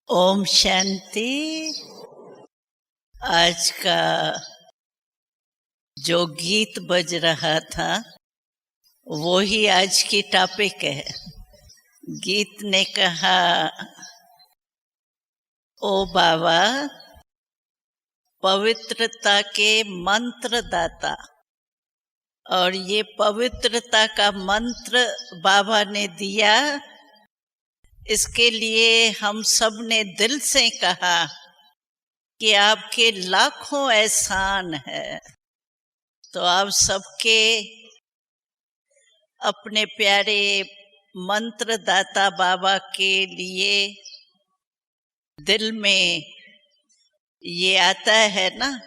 ओम शांति। आज का जो गीत बज रहा था वो ही आज की टॉपिक है। गीत ने कहा, ओ बाबा पवित्रता के मंत्र दाता। और ये पवित्रता का मंत्र बाबा ने दिया, इसके लिए हम सब ने दिल से कहा कि आपके लाखों एहसान है। तो आप सबके अपने प्यारे मंत्र दाता बाबा के लिए दिल में ये आता है ना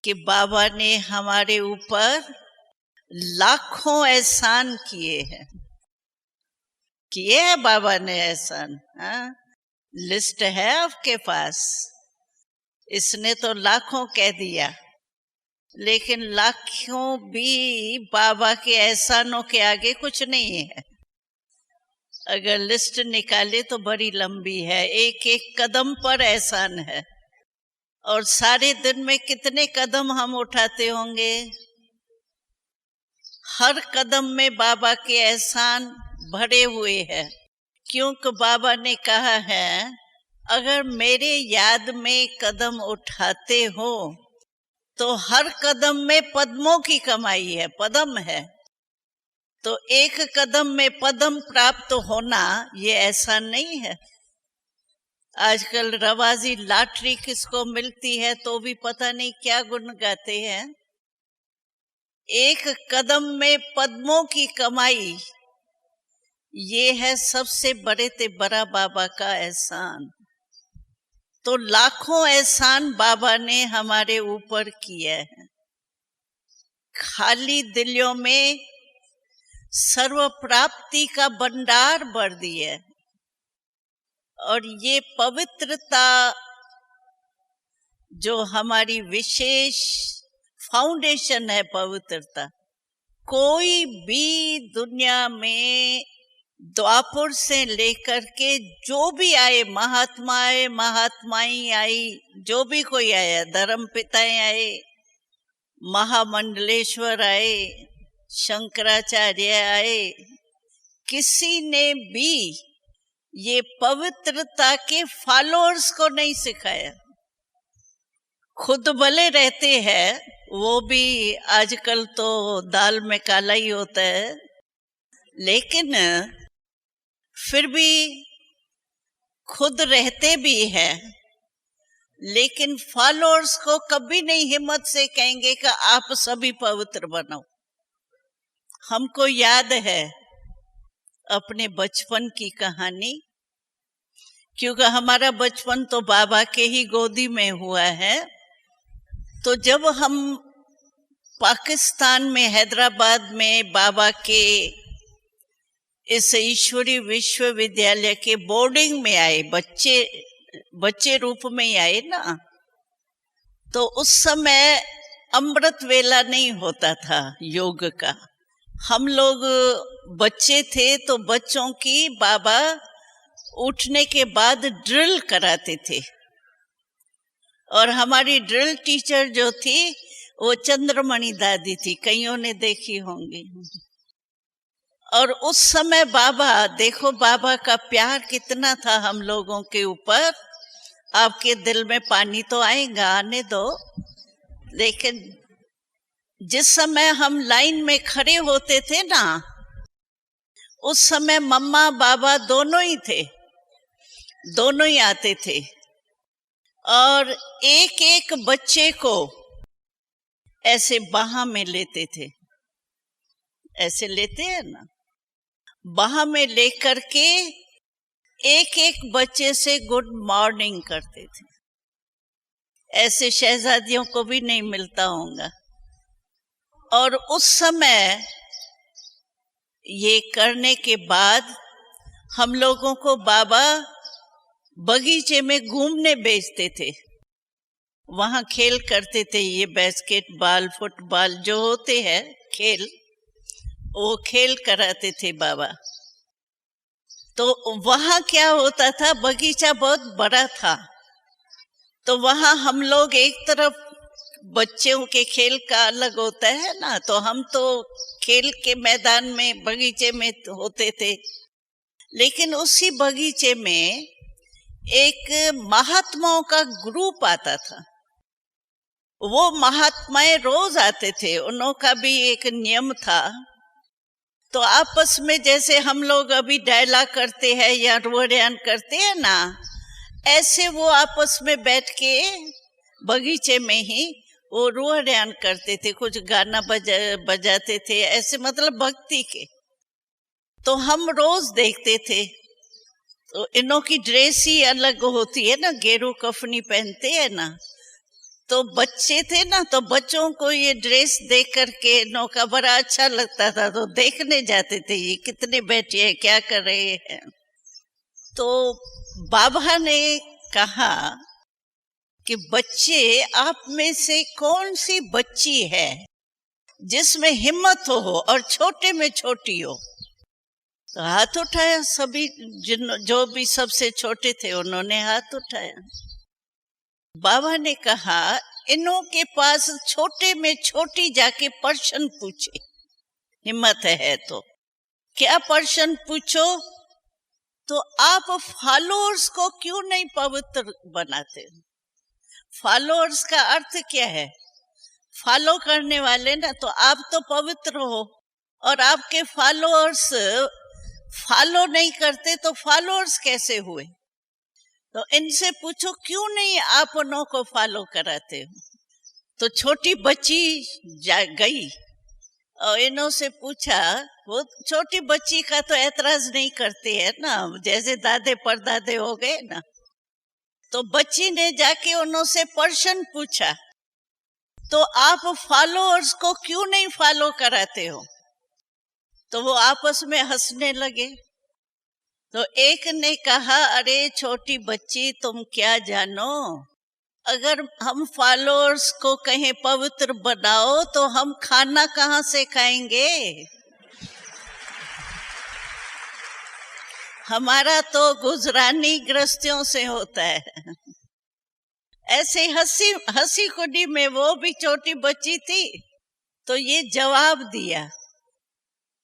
कि बाबा ने हमारे ऊपर लाखों एहसान किए हैं। किए हैं बाबा ने एहसान। हाँ, लिस्ट है आपके पास। इसने तो लाखों कह दिया, लेकिन लाखों भी बाबा के एहसानों के आगे कुछ नहीं है। अगर लिस्ट निकाले तो बड़ी लंबी है, एक एक कदम पर एहसान है। और सारे दिन में कितने कदम हम उठाते होंगे। हर कदम में बाबा के एहसान भरे हुए हैं, क्योंकि बाबा ने कहा है, अगर मेरे याद में कदम उठाते हो तो हर कदम में पद्मों की कमाई है, पद्म है। तो एक कदम में पद्म प्राप्त होना ये एहसान नहीं है। आजकल रवाजी लॉटरी किसको मिलती है तो भी पता नहीं क्या गुण गाते हैं। एक कदम में पद्मों की कमाई, ये है सबसे बड़े ते बड़ा बाबा का एहसान। तो लाखों एहसान बाबा ने हमारे ऊपर किया है। खाली दिलों में सर्व प्राप्ति का भंडार भर दिया। और ये पवित्रता जो हमारी विशेष फाउंडेशन है, पवित्रता कोई भी दुनिया में द्वापर से लेकर के जो भी आए, महात्मा आए, महात्माएं आई, जो भी कोई आया, धर्म पिताएं आए, महामंडलेश्वर आए, शंकराचार्य आए, किसी ने भी ये पवित्रता के फॉलोअर्स को नहीं सिखाया। खुद भले रहते हैं, वो भी आजकल तो दाल में काला ही होता है, लेकिन फिर भी खुद रहते भी हैं, लेकिन फॉलोअर्स को कभी नहीं हिम्मत से कहेंगे कि आप सभी पवित्र बनो। हमको याद है अपने बचपन की कहानी, क्योंकि हमारा बचपन तो बाबा के ही गोदी में हुआ है। तो जब हम पाकिस्तान में हैदराबाद में बाबा के इस ईश्वरी विश्वविद्यालय के बोर्डिंग में आए, बच्चे रूप में ही आए ना, तो उस समय अमृत वेला नहीं होता था योग का। हम लोग बच्चे थे तो बच्चों की बाबा उठने के बाद ड्रिल कराते थे। और हमारी ड्रिल टीचर जो थी वो चंद्रमणि दादी थी, कईयों ने देखी होंगी। और उस समय बाबा, देखो बाबा का प्यार कितना था हम लोगों के ऊपर। आपके दिल में पानी तो आएगा, आने दो। लेकिन जिस समय हम लाइन में खड़े होते थे ना, उस समय मम्मा बाबा दोनों ही थे, दोनों ही आते थे। और एक एक बच्चे को ऐसे बाह में लेते थे, ऐसे लेते हैं ना, बाह में लेकर के एक एक बच्चे से गुड मॉर्निंग करते थे। ऐसे शहजादियों को भी नहीं मिलता होगा। और उस समय ये करने के बाद हम लोगों को बाबा बगीचे में घूमने भेजते थे, वहां खेल करते थे। ये बास्केटबॉल, फुटबॉल जो होते हैं खेल, वो खेल कराते थे बाबा। तो वहाँ क्या होता था, बगीचा बहुत बड़ा था, तो वहाँ हम लोग एक तरफ बच्चों के खेल का अलग होता है ना, तो हम तो खेल के मैदान में बगीचे में होते थे। लेकिन उसी बगीचे में एक महात्माओं का ग्रुप आता था। वो महात्माएं रोज आते थे, उनका भी एक नियम था। तो आपस में जैसे हम लोग अभी डायलॉग करते हैं या रोड़ान करते हैं ना, ऐसे वो आपस में बैठ के बगीचे में ही वो रोड़ान करते थे, कुछ गाना बजाते थे, ऐसे मतलब भक्ति के। तो हम रोज देखते थे। तो इनों की ड्रेस ही अलग होती है ना, गेरू कफनी पहनते हैं ना। तो बच्चे थे ना, तो बच्चों को ये ड्रेस देख करके इनों का बड़ा अच्छा लगता था, तो देखने जाते थे ये कितने बैठे हैं, क्या कर रहे हैं। तो बाबा ने कहा कि बच्चे, आप में से कौन सी बच्ची है जिसमें हिम्मत हो और छोटे में छोटी हो। तो हाथ उठाया सभी, जो भी सबसे छोटे थे उन्होंने हाथ उठाया। बाबा ने कहा, इनों के पास छोटे में छोटी जाके प्रश्न पूछे, हिम्मत है तो। क्या प्रश्न पूछो? तो आप फॉलोअर्स को क्यों नहीं पवित्र बनाते? फॉलोअर्स का अर्थ क्या है? फॉलो करने वाले ना, तो आप तो पवित्र हो और आपके फॉलोअर्स फॉलो नहीं करते, तो फॉलोअर्स कैसे हुए? तो इनसे पूछो क्यों नहीं आप उन्हों को फॉलो कराते हो। तो छोटी बच्ची गई और इन्हों से पूछा, वो छोटी बच्ची का तो ऐतराज नहीं करते हैं ना, जैसे दादे परदादे हो गए ना। तो बच्ची ने जाके उन्हों से प्रश्न पूछा, तो आप फॉलोअर्स को क्यों नहीं फॉलो कराते हो? तो वो आपस में हंसने लगे। तो एक ने कहा, अरे छोटी बच्ची, तुम क्या जानो, अगर हम फॉलोअर्स को कहीं पवित्र बनाओ तो हम खाना कहाँ से खाएंगे? हमारा तो गुजरानी गृहस्थियों से होता है। ऐसे हंसी खुदी में वो भी छोटी बच्ची थी, तो ये जवाब दिया,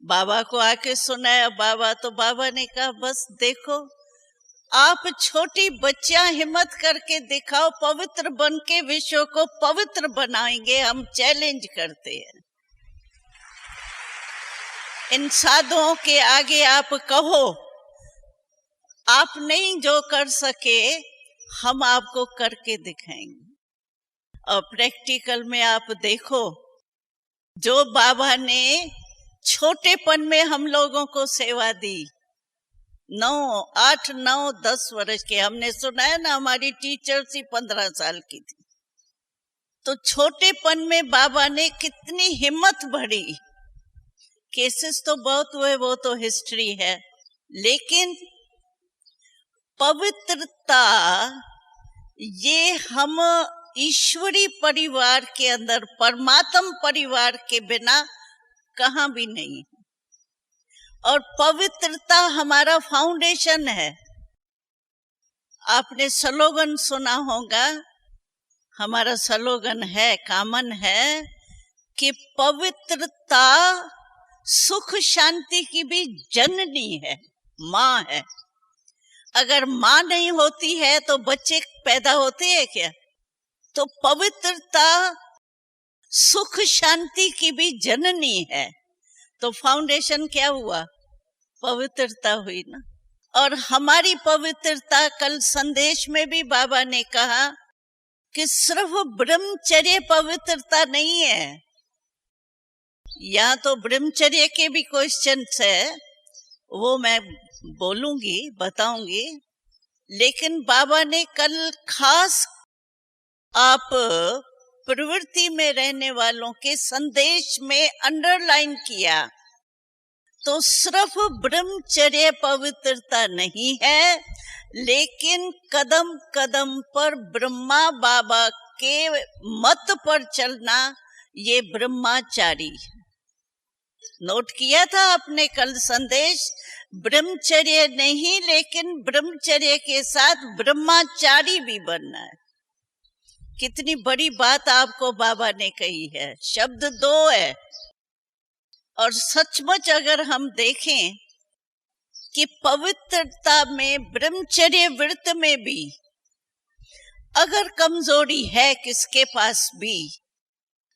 बाबा को आके सुनाया। बाबा ने कहा, बस देखो, आप छोटी बच्चियां हिम्मत करके दिखाओ, पवित्र बन के विश्व को पवित्र बनाएंगे, हम चैलेंज करते हैं। इन साधुओं के आगे आप कहो, आप नहीं जो कर सके हम आपको करके दिखाएंगे। और प्रैक्टिकल में आप देखो, जो बाबा ने छोटेपन में हम लोगों को सेवा दी, 8, 9, 10 वर्ष के, हमने सुना है ना, हमारी टीचर्स ही 15 साल की थी। तो छोटेपन में बाबा ने कितनी हिम्मत भरी। केसेस तो बहुत हुए, वो तो हिस्ट्री है, लेकिन पवित्रता ये हम ईश्वरी परिवार के अंदर, परमात्म परिवार के बिना कहाँ भी नहीं। और पवित्रता हमारा फाउंडेशन है। आपने स्लोगन सुना होगा, हमारा स्लोगन है, कॉमन है, कि पवित्रता सुख शांति की भी जननी है, माँ है। अगर माँ नहीं होती है तो बच्चे पैदा होते हैं क्या? तो पवित्रता सुख शांति की भी जननी है। तो फाउंडेशन क्या हुआ? पवित्रता हुई ना। और हमारी पवित्रता, कल संदेश में भी बाबा ने कहा कि सिर्फ ब्रह्मचर्य पवित्रता नहीं है। यहाँ तो ब्रह्मचर्य के भी क्वेश्चंस है, वो मैं बोलूंगी, बताऊंगी। लेकिन बाबा ने कल खास आप प्रवृत्ति में रहने वालों के संदेश में अंडरलाइन किया, तो सिर्फ ब्रह्मचर्य पवित्रता नहीं है, लेकिन कदम कदम पर ब्रह्मा बाबा के मत पर चलना, ये ब्रह्मचारी। नोट किया था आपने कल संदेश? ब्रह्मचर्य नहीं, लेकिन ब्रह्मचर्य के साथ ब्रह्मचारी भी बनना है। कितनी बड़ी बात आपको बाबा ने कही है। शब्द दो है, और सचमुच अगर हम देखें कि पवित्रता में, ब्रह्मचर्य व्रत में भी अगर कमजोरी है किसके पास भी,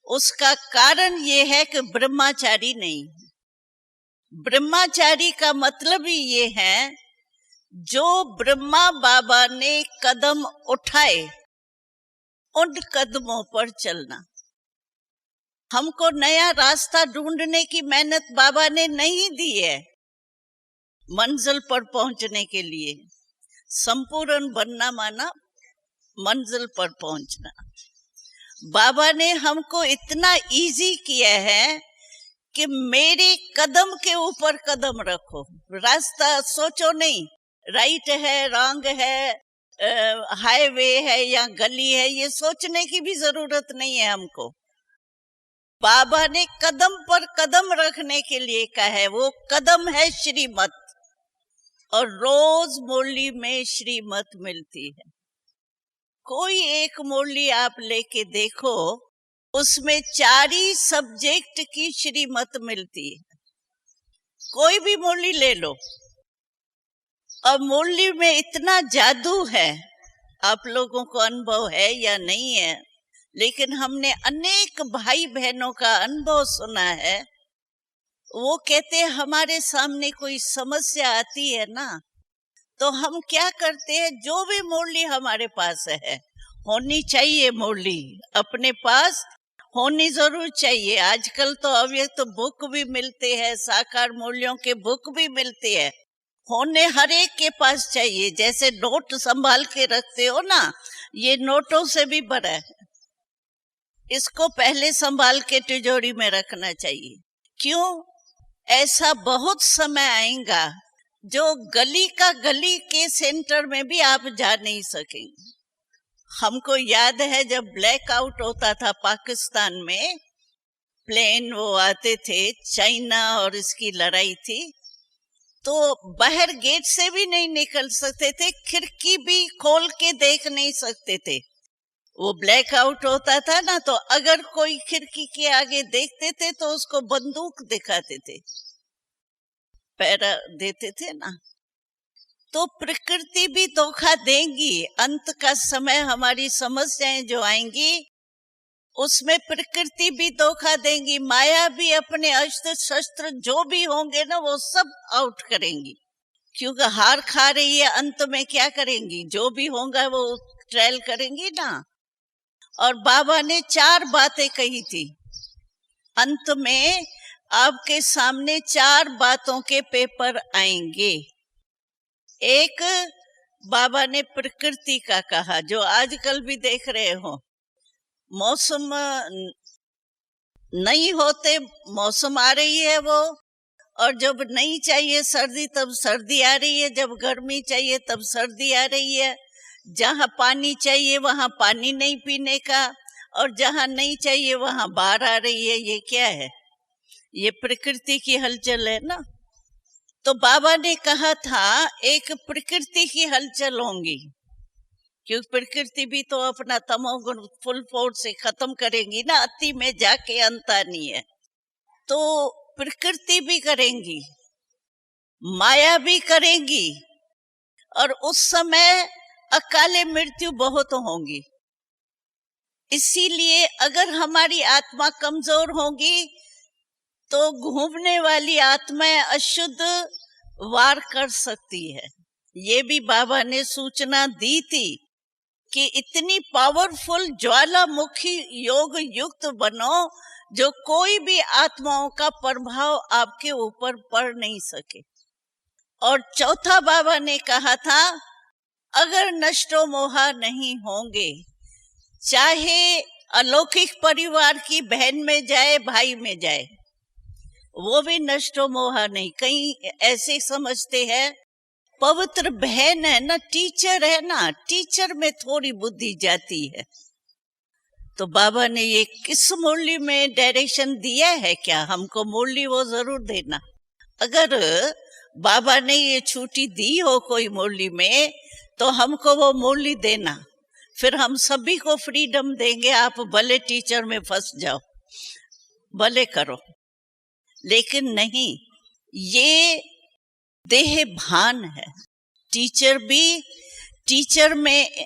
उसका कारण ये है कि ब्रह्मचारी नहीं। ब्रह्मचारी का मतलब ही ये है, जो ब्रह्मा बाबा ने कदम उठाए उन कदमों पर चलना। हमको नया रास्ता ढूंढने की मेहनत बाबा ने नहीं दी है मंजिल पर पहुंचने के लिए। संपूर्ण बनना माना मंजिल पर पहुंचना। बाबा ने हमको इतना इजी किया है कि मेरे कदम के ऊपर कदम रखो। रास्ता सोचो नहीं, राइट है, रॉन्ग है, हाईवे है या गली है, ये सोचने की भी जरूरत नहीं है हमको। बाबा ने कदम पर कदम रखने के लिए कहा है। वो कदम है श्रीमत, और रोज मुरली में श्रीमत मिलती है। कोई एक मुरली आप लेके देखो, उसमें 4 ही सब्जेक्ट की श्रीमत मिलती है। कोई भी मुरली ले लो, और मुरली में इतना जादू है। आप लोगों को अनुभव है या नहीं है, लेकिन हमने अनेक भाई बहनों का अनुभव सुना है। वो कहते हैं हमारे सामने कोई समस्या आती है ना, तो हम क्या करते हैं, जो भी मुरली हमारे पास है, होनी चाहिए मुरली अपने पास, होनी जरूर चाहिए। आजकल तो अव्यक्त बुक भी मिलते हैं, साकार मूल्यों के बुक भी मिलते हैं, होने हर एक के पास चाहिए। जैसे नोट संभाल के रखते हो ना, ये नोटों से भी बड़ा है, इसको पहले संभाल के तिजोरी में रखना चाहिए। क्यों? ऐसा बहुत समय आएगा जो गली का गली के सेंटर में भी आप जा नहीं सकेंगे। हमको याद है जब ब्लैकआउट होता था पाकिस्तान में, प्लेन वो आते थे, चाइना और इसकी लड़ाई थी, तो बाहर गेट से भी नहीं निकल सकते थे, खिड़की भी खोल के देख नहीं सकते थे। वो ब्लैकआउट होता था ना, तो अगर कोई खिड़की के आगे देखते थे तो उसको बंदूक दिखाते थे, पैरा देते थे ना। तो प्रकृति भी धोखा देंगी। अंत का समय हमारी समस्याएं जो आएंगी, उसमें प्रकृति भी धोखा देंगी, माया भी अपने अस्त्र शस्त्र जो भी होंगे ना, वो सब आउट करेंगी, क्योंकि हार खा रही है। अंत में क्या करेंगी? जो भी होगा वो ट्रायल करेंगी ना। और बाबा ने 4 बातें कही थी। अंत में आपके सामने 4 बातों के पेपर आएंगे। एक, बाबा ने प्रकृति का कहा, जो आजकल भी देख रहे हो, मौसम नहीं होते, मौसम आ रही है वो, और जब नहीं चाहिए सर्दी तब सर्दी आ रही है, जब गर्मी चाहिए तब सर्दी आ रही है, जहाँ पानी चाहिए वहां पानी नहीं पीने का, और जहाँ नहीं चाहिए वहां बाढ़ आ रही है। ये क्या है? ये प्रकृति की हलचल है ना। तो बाबा ने कहा था एक प्रकृति की हलचल होंगी, क्योंकि प्रकृति भी तो अपना तमोगुण फुल फोर्स से खत्म करेंगी ना, अति में जाके अंत आनी है। तो प्रकृति भी करेंगी, माया भी करेंगी, और उस समय अकाले मृत्यु बहुत होंगी। इसीलिए अगर हमारी आत्मा कमजोर होगी तो घूमने वाली आत्माएं अशुद्ध वार कर सकती है। ये भी बाबा ने सूचना दी थी कि इतनी पावरफुल ज्वालामुखी योग युक्त बनो जो कोई भी आत्माओं का प्रभाव आपके ऊपर पड़ नहीं सके। और चौथा बाबा ने कहा था, अगर नष्टो मोहा नहीं होंगे, चाहे अलौकिक परिवार की बहन में जाए, भाई में जाए, वो भी नष्टो मोहा नहीं। कहीं ऐसे समझते हैं पवित्र बहन है ना, टीचर है ना, टीचर में थोड़ी बुद्धि जाती है। तो बाबा ने ये किस मुरली में डायरेक्शन दिया है क्या? हमको मुरली वो जरूर देना। अगर बाबा ने ये छुट्टी दी हो कोई मुरली में, तो हमको वो मुरली देना, फिर हम सभी को फ्रीडम देंगे, आप भले टीचर में फंस जाओ, भले करो। लेकिन नहीं, ये देह भान है। टीचर में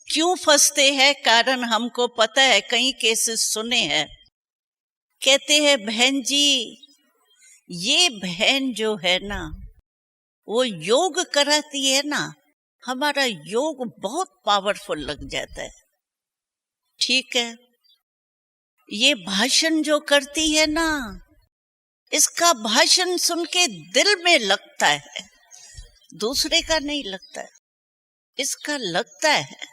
क्यों फंसते हैं, कारण हमको पता है, कई केसेस सुने हैं। कहते हैं बहन जी, ये बहन जो है ना वो योग कराती है ना, हमारा योग बहुत पावरफुल लग जाता है। ठीक है, ये भाषण जो करती है ना, इसका भाषण सुन के दिल में लगता है, दूसरे का नहीं लगता है, इसका लगता है।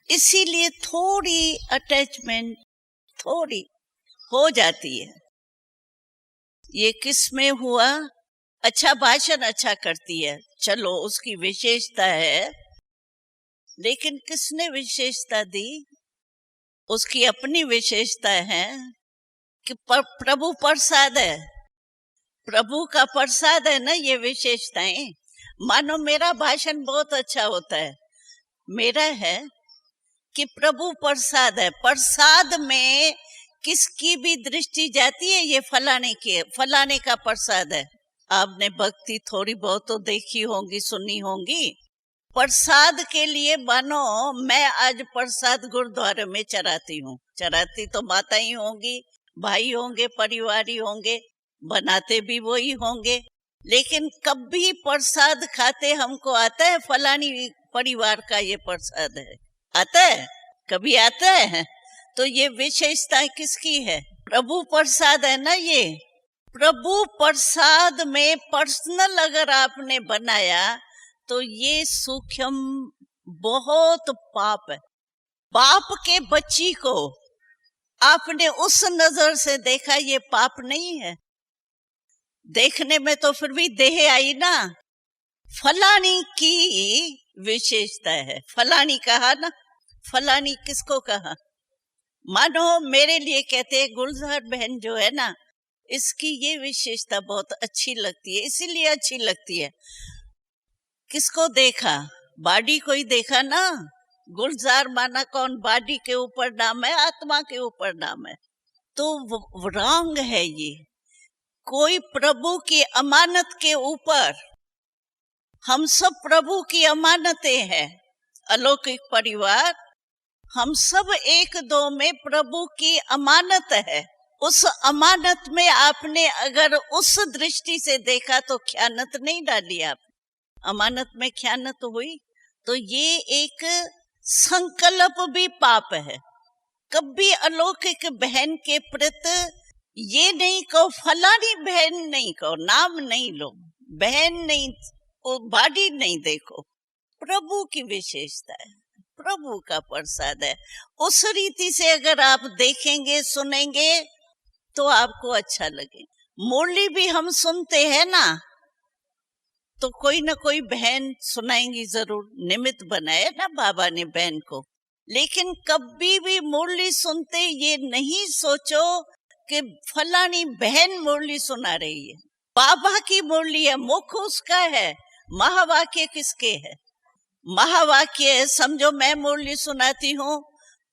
इसीलिए थोड़ी अटैचमेंट थोड़ी हो जाती है। ये किस में हुआ? अच्छा भाषण अच्छा करती है, चलो उसकी विशेषता है, लेकिन किसने विशेषता दी? उसकी अपनी विशेषता है कि प्रभु प्रसाद है, प्रभु का प्रसाद है ना ये विशेषताएं। मानो मेरा भाषण बहुत अच्छा होता है, मेरा है कि प्रभु प्रसाद है, प्रसाद में किसकी भी दृष्टि जाती है, ये फलाने की, फलाने का प्रसाद है। आपने भक्ति थोड़ी बहुत तो देखी होंगी, सुनी होंगी। प्रसाद के लिए मानो मैं आज प्रसाद गुरुद्वारे में चढ़ाती हूँ, चढ़ाती तो माता ही होंगी, भाई होंगे, परिवारी होंगे, बनाते भी वही होंगे, लेकिन कभी प्रसाद खाते हमको आता है फलानी परिवार का ये प्रसाद है, आता है? कभी आता है? तो ये विशेषता किसकी है? प्रभु प्रसाद है ना ये। प्रभु प्रसाद में पर्सनल अगर आपने बनाया तो ये सूक्ष्म बहुत पाप है। बाप के बच्ची को आपने उस नजर से देखा, ये पाप नहीं है। देखने में तो फिर भी देह आई ना, फलानी की विशेषता है, फलानी कहा ना, फलानी किसको कहा? मानो मेरे लिए कहते हैं गुलजार बहन जो है ना, इसकी ये विशेषता बहुत अच्छी लगती है, इसीलिए अच्छी लगती है। किसको देखा? बॉडी को ही देखा ना। गुलजार माना कौन? बॉडी के ऊपर नाम है, आत्मा के ऊपर नाम है। तो रॉन्ग है ये। कोई प्रभु की अमानत के ऊपर, हम सब प्रभु की अमानतें हैं, अलौकिक परिवार, हम सब एक दो में प्रभु की अमानत है। उस अमानत में आपने अगर उस दृष्टि से देखा तो ख्यानत नहीं डाली, आप अमानत में ख्यानत हुई, तो ये एक संकल्प भी पाप है। कभी अलौकिक बहन के प्रति ये नहीं कहो, फलानी बहन नहीं कहो, नाम नहीं लो, बहन नहीं, बॉडी नहीं देखो, प्रभु की विशेषता है, प्रभु का प्रसाद है। उस रीति से अगर आप देखेंगे, सुनेंगे तो आपको अच्छा लगे। मुरली भी हम सुनते हैं ना, तो कोई ना कोई बहन सुनाएंगी जरूर, निमित्त बनाए ना बाबा ने बहन को। लेकिन कभी भी मुरली सुनते ये नहीं सोचो कि फलानी बहन मुरली सुना रही है। बाबा की मुरली है, मुख उसका है, महावाक्य किसके है? महावाक्य समझो, मैं मुरली सुनाती हूँ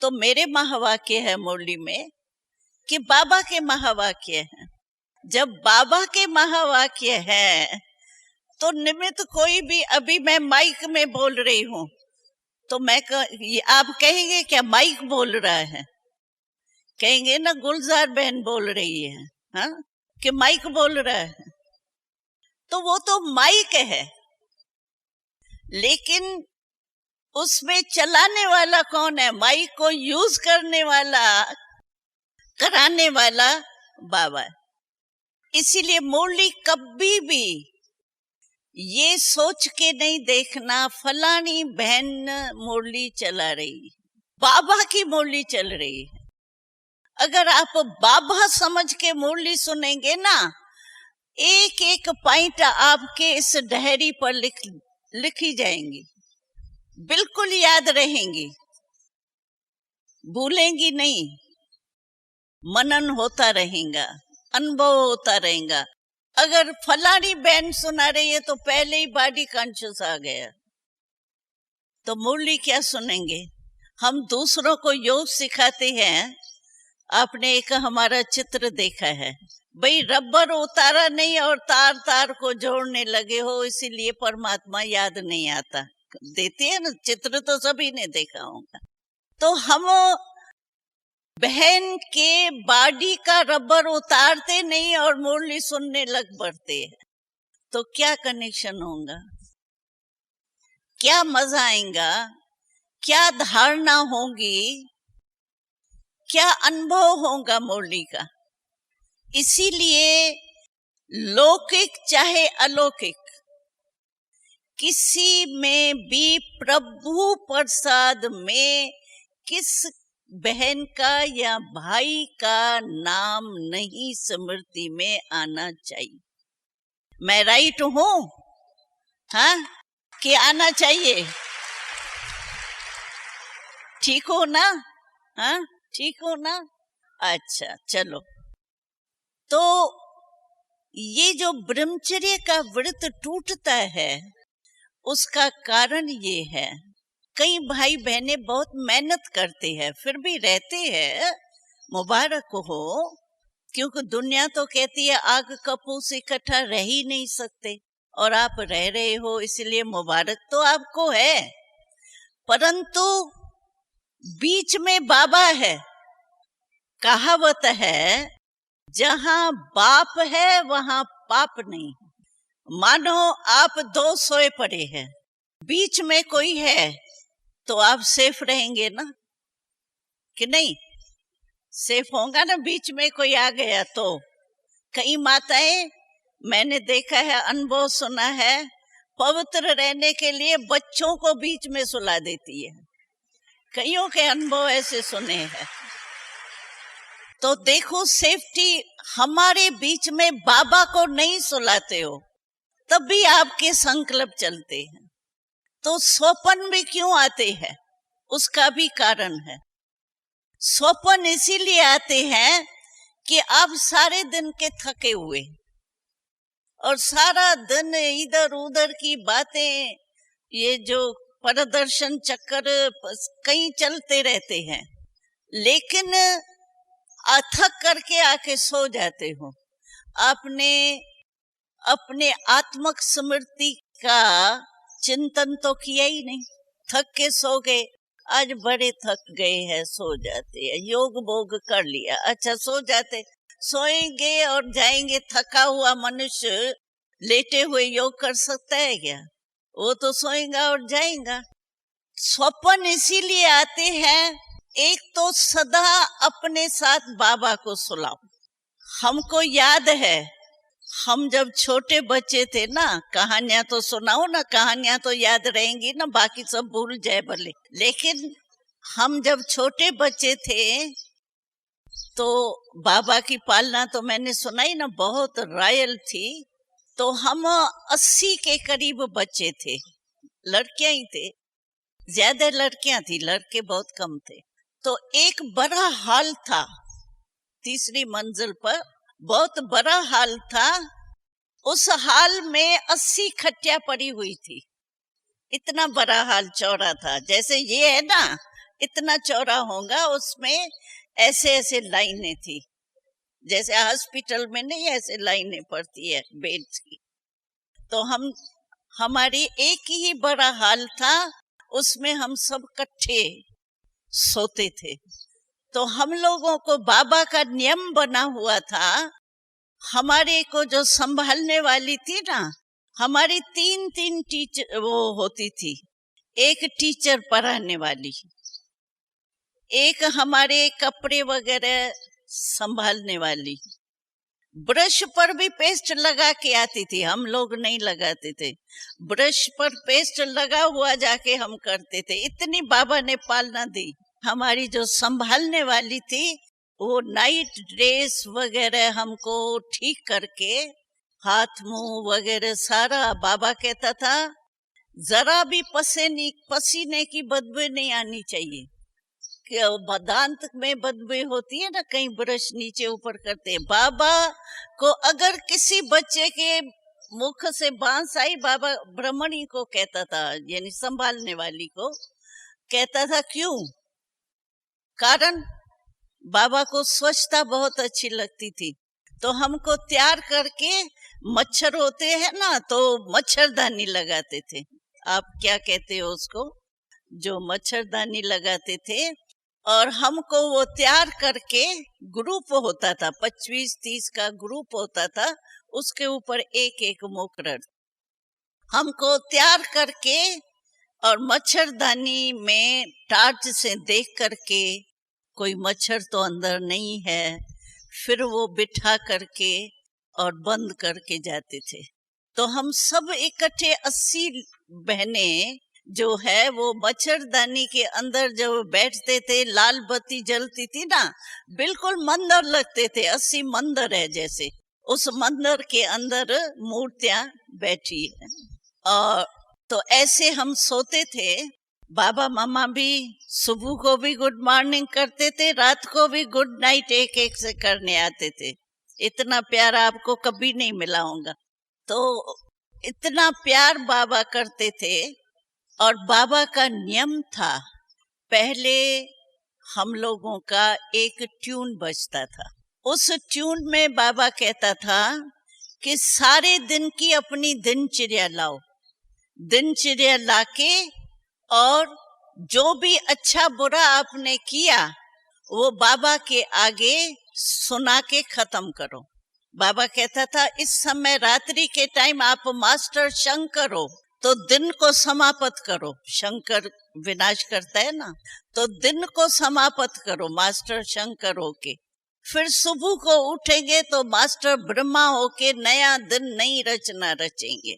तो मेरे महावाक्य है मुरली में कि बाबा के महावाक्य है। जब बाबा के महावाक्य है तो निमित्त कोई भी, अभी मैं माइक में बोल रही हूँ तो आप कहेंगे क्या माइक बोल रहा है? कहेंगे ना गुलजार बहन बोल रही है, हाँ, कि माइक बोल रहा है, तो वो तो माइक है, लेकिन उसमें चलाने वाला कौन है? माइक को यूज करने वाला, कराने वाला बाबा है। इसीलिए मुरली कभी भी ये सोच के नहीं देखना फलानी बहन मुरली चला रही, बाबा की मुरली चल रही है। अगर आप बाबा समझ के मुरली सुनेंगे ना, एक एक पॉइंट आपके इस डायरी पर लिखी जाएंगी, बिल्कुल याद रहेंगी, भूलेंगी नहीं, मनन होता रहेगा, अनुभव होता रहेगा। अगर फलानी बैंड सुना रही है तो पहले ही बॉडी कॉन्शियस आ गया, तो मुरली क्या सुनेंगे? हम दूसरों को योग सिखाते हैं। आपने एक हमारा चित्र देखा है, भाई रबर उतारा नहीं और तार तार को जोड़ने लगे हो, इसीलिए परमात्मा याद नहीं आता। देते हैं ना चित्र, तो सभी ने देखा होगा। तो हम बहन के बॉडी का रबर उतारते नहीं और मुरली सुनने लग पड़ते हैं, तो क्या कनेक्शन होगा? क्या मजा आएगा? क्या धारणा होगी? क्या अनुभव होगा मुरली का? इसीलिए लौकिक चाहे अलौकिक, किसी में भी प्रभु प्रसाद में किस बहन का या भाई का नाम नहीं स्मृति में आना चाहिए। मैं राइट हूं? हाँ, कि आना चाहिए? ठीक हो ना? हाँ, ठीक हो ना? अच्छा, चलो। तो ये जो ब्रह्मचर्य का व्रत टूटता है, उसका कारण ये है, कई भाई बहनें बहुत मेहनत करते हैं, फिर भी रहते हैं, मुबारक हो, क्योंकि दुनिया तो कहती है आग कपूस इकट्ठा रह ही नहीं सकते, और आप रह रहे हो, इसलिए मुबारक तो आपको है। परंतु बीच में बाबा है। कहावत है, जहां बाप है वहां पाप नहीं। मानो आप 2 सोए पड़े हैं, बीच में कोई है, तो आप सेफ रहेंगे ना, कि नहीं? सेफ होगा ना, बीच में कोई आ गया तो। कई माताएं, मैंने देखा है, अनुभव सुना है, पवित्र रहने के लिए बच्चों को बीच में सुला देती है। कईयों के अनुभव ऐसे सुने हैं। तो देखो, सेफ्टी, हमारे बीच में बाबा को नहीं सुलाते हो, तब भी आपके संकल्प चलते हैं। तो स्वप्न भी क्यों आते हैं? उसका भी कारण है। स्वप्न इसीलिए आते हैं कि आप सारे दिन के थके हुए और सारा दिन इधर उधर की बातें, ये जो प्रदर्शन चक्कर कहीं चलते रहते हैं, लेकिन थक करके आके सो जाते हो। आपने अपने आत्मक स्मृति का चिंतन तो किया ही नहीं, थक के सो गए। आज बड़े थक गए हैं, सो जाते हैं, योग भोग कर लिया, अच्छा सो जाते। सोएंगे और जाएंगे। थका हुआ मनुष्य लेटे हुए योग कर सकता है क्या? वो तो सोएगा और जाएगा। स्वप्न इसीलिए आते हैं, एक तो सदा अपने साथ बाबा को सुलाओ। हमको याद है, हम जब छोटे बच्चे थे ना, कहानियां तो सुनाओ ना, कहानियां तो याद रहेंगी ना, बाकी सब भूल जाए भले। लेकिन हम जब छोटे बच्चे थे तो बाबा की पालना तो मैंने सुनाई ना, बहुत रॉयल थी। तो हम 80 के करीब बच्चे थे, लड़कियां ही थे, ज्यादा लड़कियां थी, लड़के बहुत कम थे। तो एक बड़ा हॉल था, 3री मंजिल पर बहुत बड़ा हॉल था। उस हॉल में 80 खटिया पड़ी हुई थी। इतना बड़ा हॉल, चौड़ा था, जैसे ये है ना, इतना चौड़ा होगा। उसमें ऐसे ऐसे लाइनें थी, जैसे हॉस्पिटल में नहीं ऐसे लाइनें पड़ती है बेड्स की। तो हमारी एक ही बड़ा हॉल था, उसमें हम सब इकट्ठे सोते थे। तो हम लोगों को बाबा का नियम बना हुआ था, हमारे को जो संभालने वाली थी ना, हमारी 3 टीचर वो होती थी। एक टीचर पढ़ाने वाली, एक हमारे कपड़े वगैरह संभालने वाली, ब्रश पर भी पेस्ट लगा के आती थी, हम लोग नहीं लगाते थे। ब्रश पर पेस्ट लगा हुआ जाके हम करते थे। इतनी बाबा ने पालना दी। हमारी जो संभालने वाली थी, वो नाइट ड्रेस वगैरह हमको ठीक करके, हाथ मुंह वगैरह सारा, बाबा कहता था जरा भी पसीने की बदबू नहीं आनी चाहिए, दांत में बदबू होती है ना, कहीं ब्रश नीचे ऊपर करते हैं। बाबा को अगर किसी बच्चे के मुख से बांस आई, बाबा ब्राह्मणी को कहता था, यानी संभालने वाली को कहता था, क्यों? कारण बाबा को स्वच्छता बहुत अच्छी लगती थी, तो हमको तैयार करके, मच्छर होते हैं ना तो मच्छरदानी लगाते थे। आप क्या कहते हो उसको? जो मच्छरदानी लगाते थे, और हमको वो तैयार करके, ग्रुप होता था 25-30 का ग्रुप होता था, उसके ऊपर एक एक मुकर्रर हमको तैयार करके, और मच्छरदानी में टार्च से देख करके कोई मच्छर तो अंदर नहीं है, फिर वो बिठा करके और बंद करके जाते थे। तो हम सब इकट्ठे 80 बहनें जो है वो मच्छरदानी के अंदर जब बैठते थे, लाल बत्ती जलती थी ना, बिल्कुल मंदिर लगते थे, 80 मंदिर है जैसे, उस मंदिर के अंदर मूर्तियां बैठी है। और तो ऐसे हम सोते थे। बाबा मामा भी सुबह को भी गुड मॉर्निंग करते थे, रात को भी गुड नाइट एक एक से करने आते थे। इतना प्यार आपको कभी नहीं मिला होगा। तो इतना प्यार बाबा करते थे। और बाबा का नियम था, पहले हम लोगों का एक ट्यून बजता था। उस ट्यून में बाबा कहता था कि सारे दिन की अपनी दिनचर्या लाओ, दिनचर्या लाके, और जो भी अच्छा बुरा आपने किया वो बाबा के आगे सुना के खत्म करो। बाबा कहता था, इस समय रात्रि के टाइम आप मास्टर शंकर हो, तो दिन को समाप्त करो। शंकर विनाश करता है ना, तो दिन को समाप्त करो मास्टर शंकर होके। फिर सुबह को उठेंगे तो मास्टर ब्रह्मा होके नया दिन, नई रचना रचेंगे।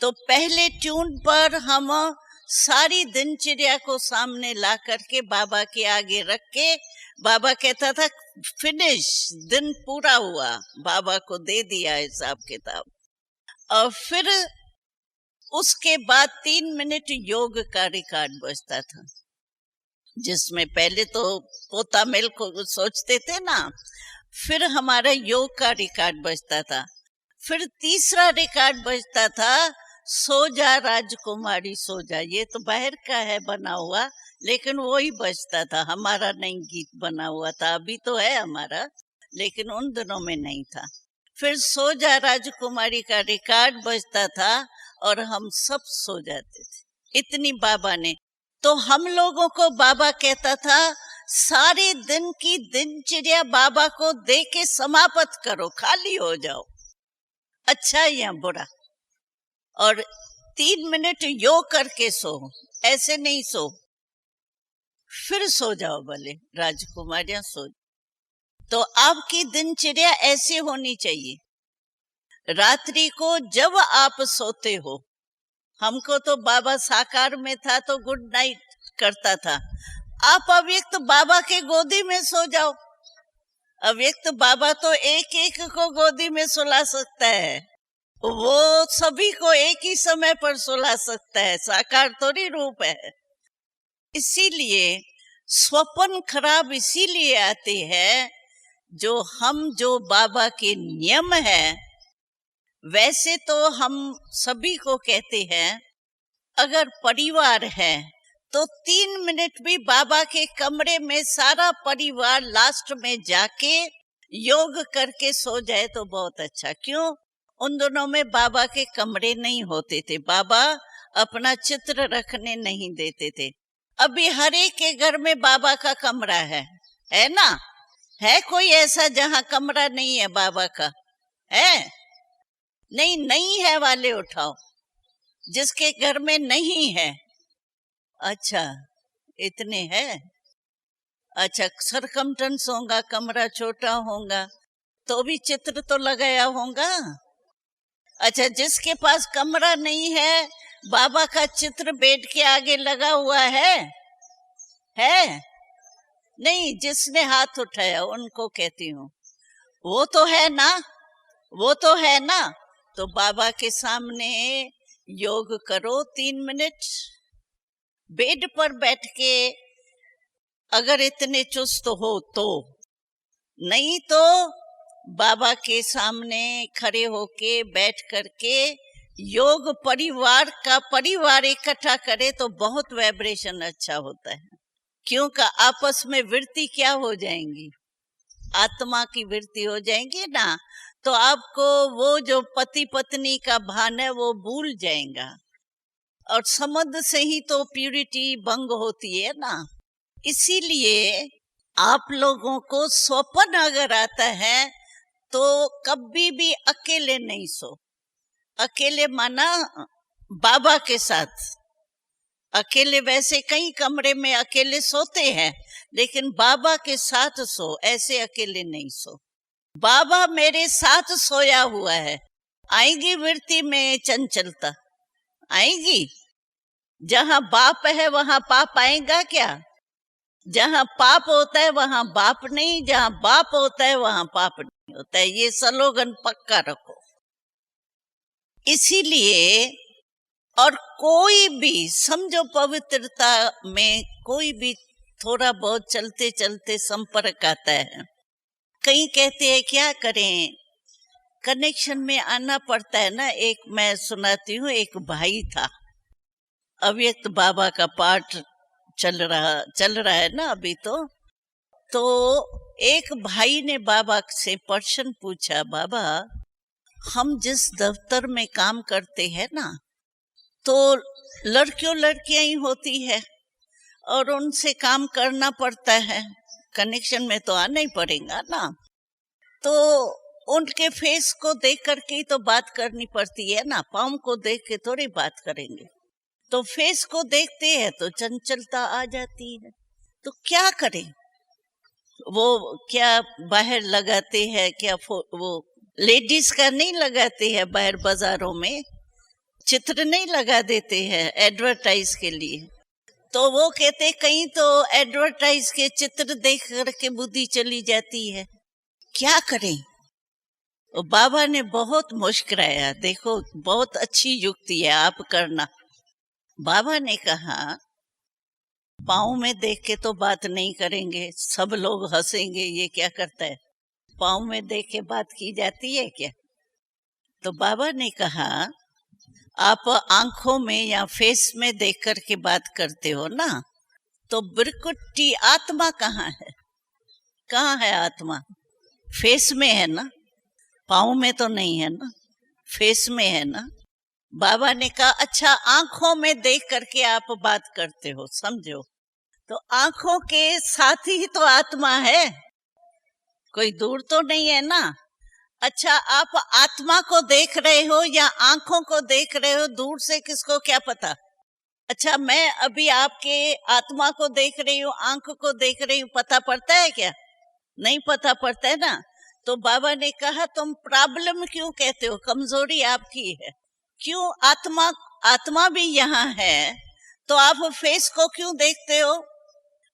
तो पहले ट्यून पर हम सारी दिनचर्या को सामने ला करके बाबा के आगे रख के, बाबा कहता था फिनिश, दिन पूरा हुआ, बाबा को दे दिया हिसाब किताब। और फिर उसके बाद 3 मिनट योग का रिकॉर्ड बजता था, जिसमें पहले तो पोता मेल को सोचते थे ना, फिर हमारा योग का रिकॉर्ड बजता था। फिर तीसरा रिकॉर्ड बजता था, सो जा राजकुमारी सो जा। ये तो बाहर का है बना हुआ, लेकिन वो ही बजता था, हमारा नहीं गीत बना हुआ था। अभी तो है हमारा, लेकिन उन दिनों में नहीं था। फिर सो जा राजकुमारी का रिकॉर्ड बजता था और हम सब सो जाते थे। इतनी बाबा ने, तो हम लोगों को बाबा कहता था, सारे दिन की दिनचर्या बाबा को दे के समाप्त करो, खाली हो जाओ, अच्छा या बुरा। और 3 मिनट योग करके सो, ऐसे नहीं सो, फिर सो जाओ, भले राजकुमारियां सो। तो आपकी दिनचर्या ऐसी होनी चाहिए। रात्रि को जब आप सोते हो, हमको तो बाबा साकार में था तो गुड नाइट करता था, आप अव्यक्त बाबा के गोदी में सो जाओ। अव्यक्त बाबा तो एक एक को गोदी में सुला सकता है, वो सभी को एक ही समय पर सुला सकता है, साकार थोड़ी रूप है। इसीलिए स्वप्न खराब इसीलिए आते हैं, जो बाबा के नियम है, वैसे तो हम सभी को कहते हैं, अगर परिवार है तो 3 मिनट भी बाबा के कमरे में सारा परिवार लास्ट में जाके योग करके सो जाए तो बहुत अच्छा। क्यों? उन दोनों में बाबा के कमरे नहीं होते थे, बाबा अपना चित्र रखने नहीं देते थे। अभी हर एक के घर में बाबा का कमरा है ना? है कोई ऐसा जहां कमरा नहीं है बाबा का? है नहीं है वाले उठाओ, जिसके घर में नहीं है। अच्छा, इतने हैं। अच्छा, सरकमटेंस होगा, कमरा छोटा होगा तो भी चित्र तो लगाया होगा। अच्छा, जिसके पास कमरा नहीं है, बाबा का चित्र बेड के आगे लगा हुआ है? नहीं, जिसने हाथ उठाया उनको कहती हूँ, वो तो है ना। तो बाबा के सामने योग करो 3 मिनट, बेड पर बैठ के अगर इतने चुस्त हो तो, नहीं तो बाबा के सामने खड़े होके बैठ करके योग परिवार इकट्ठा करे तो बहुत वाइब्रेशन अच्छा होता है। क्योंकि आपस में वृत्ति क्या हो जाएंगी, आत्मा की वृत्ति हो जाएंगी ना, तो आपको वो जो पति पत्नी का भान है वो भूल जाएगा। और संबंध से ही तो प्यूरिटी भंग होती है ना। इसीलिए आप लोगों को स्वप्न अगर आता है तो कभी भी अकेले नहीं सो। अकेले माना बाबा के साथ। अकेले वैसे कई कमरे में अकेले सोते हैं, लेकिन बाबा के साथ सो, ऐसे अकेले नहीं सो। बाबा मेरे साथ सोया हुआ है। आएगी वृत्ति में चंचलता, आएगी। जहां बाप है वहां पाप आएगा क्या? जहां पाप होता है वहां बाप नहीं, जहां बाप होता है वहां पाप नहीं होता है। ये स्लोगन पक्का रखो। इसीलिए, और कोई भी समझो पवित्रता में कोई भी थोड़ा बहुत चलते चलते संपर्क आता है। कई कहते हैं क्या करें, कनेक्शन में आना पड़ता है ना। एक मैं सुनाती हूँ, एक भाई था, अव्यक्त बाबा का पाठ चल रहा है ना अभी। तो एक भाई ने बाबा से प्रश्न पूछा, बाबा हम जिस दफ्तर में काम करते हैं ना, तो लड़कियां ही होती है और उनसे काम करना पड़ता है, कनेक्शन में तो आना ही पड़ेगा ना। तो उनके फेस को देख करके तो बात करनी पड़ती है ना, पाँव को देख के थोड़ी बात करेंगे। तो फेस को देखते हैं तो चंचलता आ जाती है। तो क्या करें? वो क्या बाहर लगाते हैं क्या, वो लेडीज का नहीं लगाते हैं बाहर बाजारों में, चित्र नहीं लगा देते हैं एडवर्टाइज के लिए। तो वो कहते कहीं तो एडवर्टाइज के चित्र देख करके बुद्धि चली जाती है, क्या करें? तो बाबा ने बहुत मुस्कुराया, देखो बहुत अच्छी युक्ति है, आप करना। बाबा ने कहा पाँव में देख के तो बात नहीं करेंगे, सब लोग हंसेंगे, ये क्या करता है, पाँव में देख के बात की जाती है क्या? तो बाबा ने कहा आप आंखों में या फेस में देख करके बात करते हो ना, तो बिरकुट्टी आत्मा कहाँ है? कहाँ है आत्मा? फेस में है ना, पाँव में तो नहीं है ना, फेस में है ना। बाबा ने कहा अच्छा आंखों में देख करके आप बात करते हो, समझो। तो आंखों के साथ ही तो आत्मा है, कोई दूर तो नहीं है ना। अच्छा आप आत्मा को देख रहे हो या आंखों को देख रहे हो, दूर से किसको क्या पता। अच्छा मैं अभी आपके आत्मा को देख रही हूँ, आंख को देख रही हूँ, पता पड़ता है क्या? नहीं पता पड़ता है ना। तो बाबा ने कहा तुम प्रॉब्लम क्यों कहते हो, कमजोरी आपकी है। क्यों? आत्मा भी यहाँ है, तो आप फेस को क्यों देखते हो?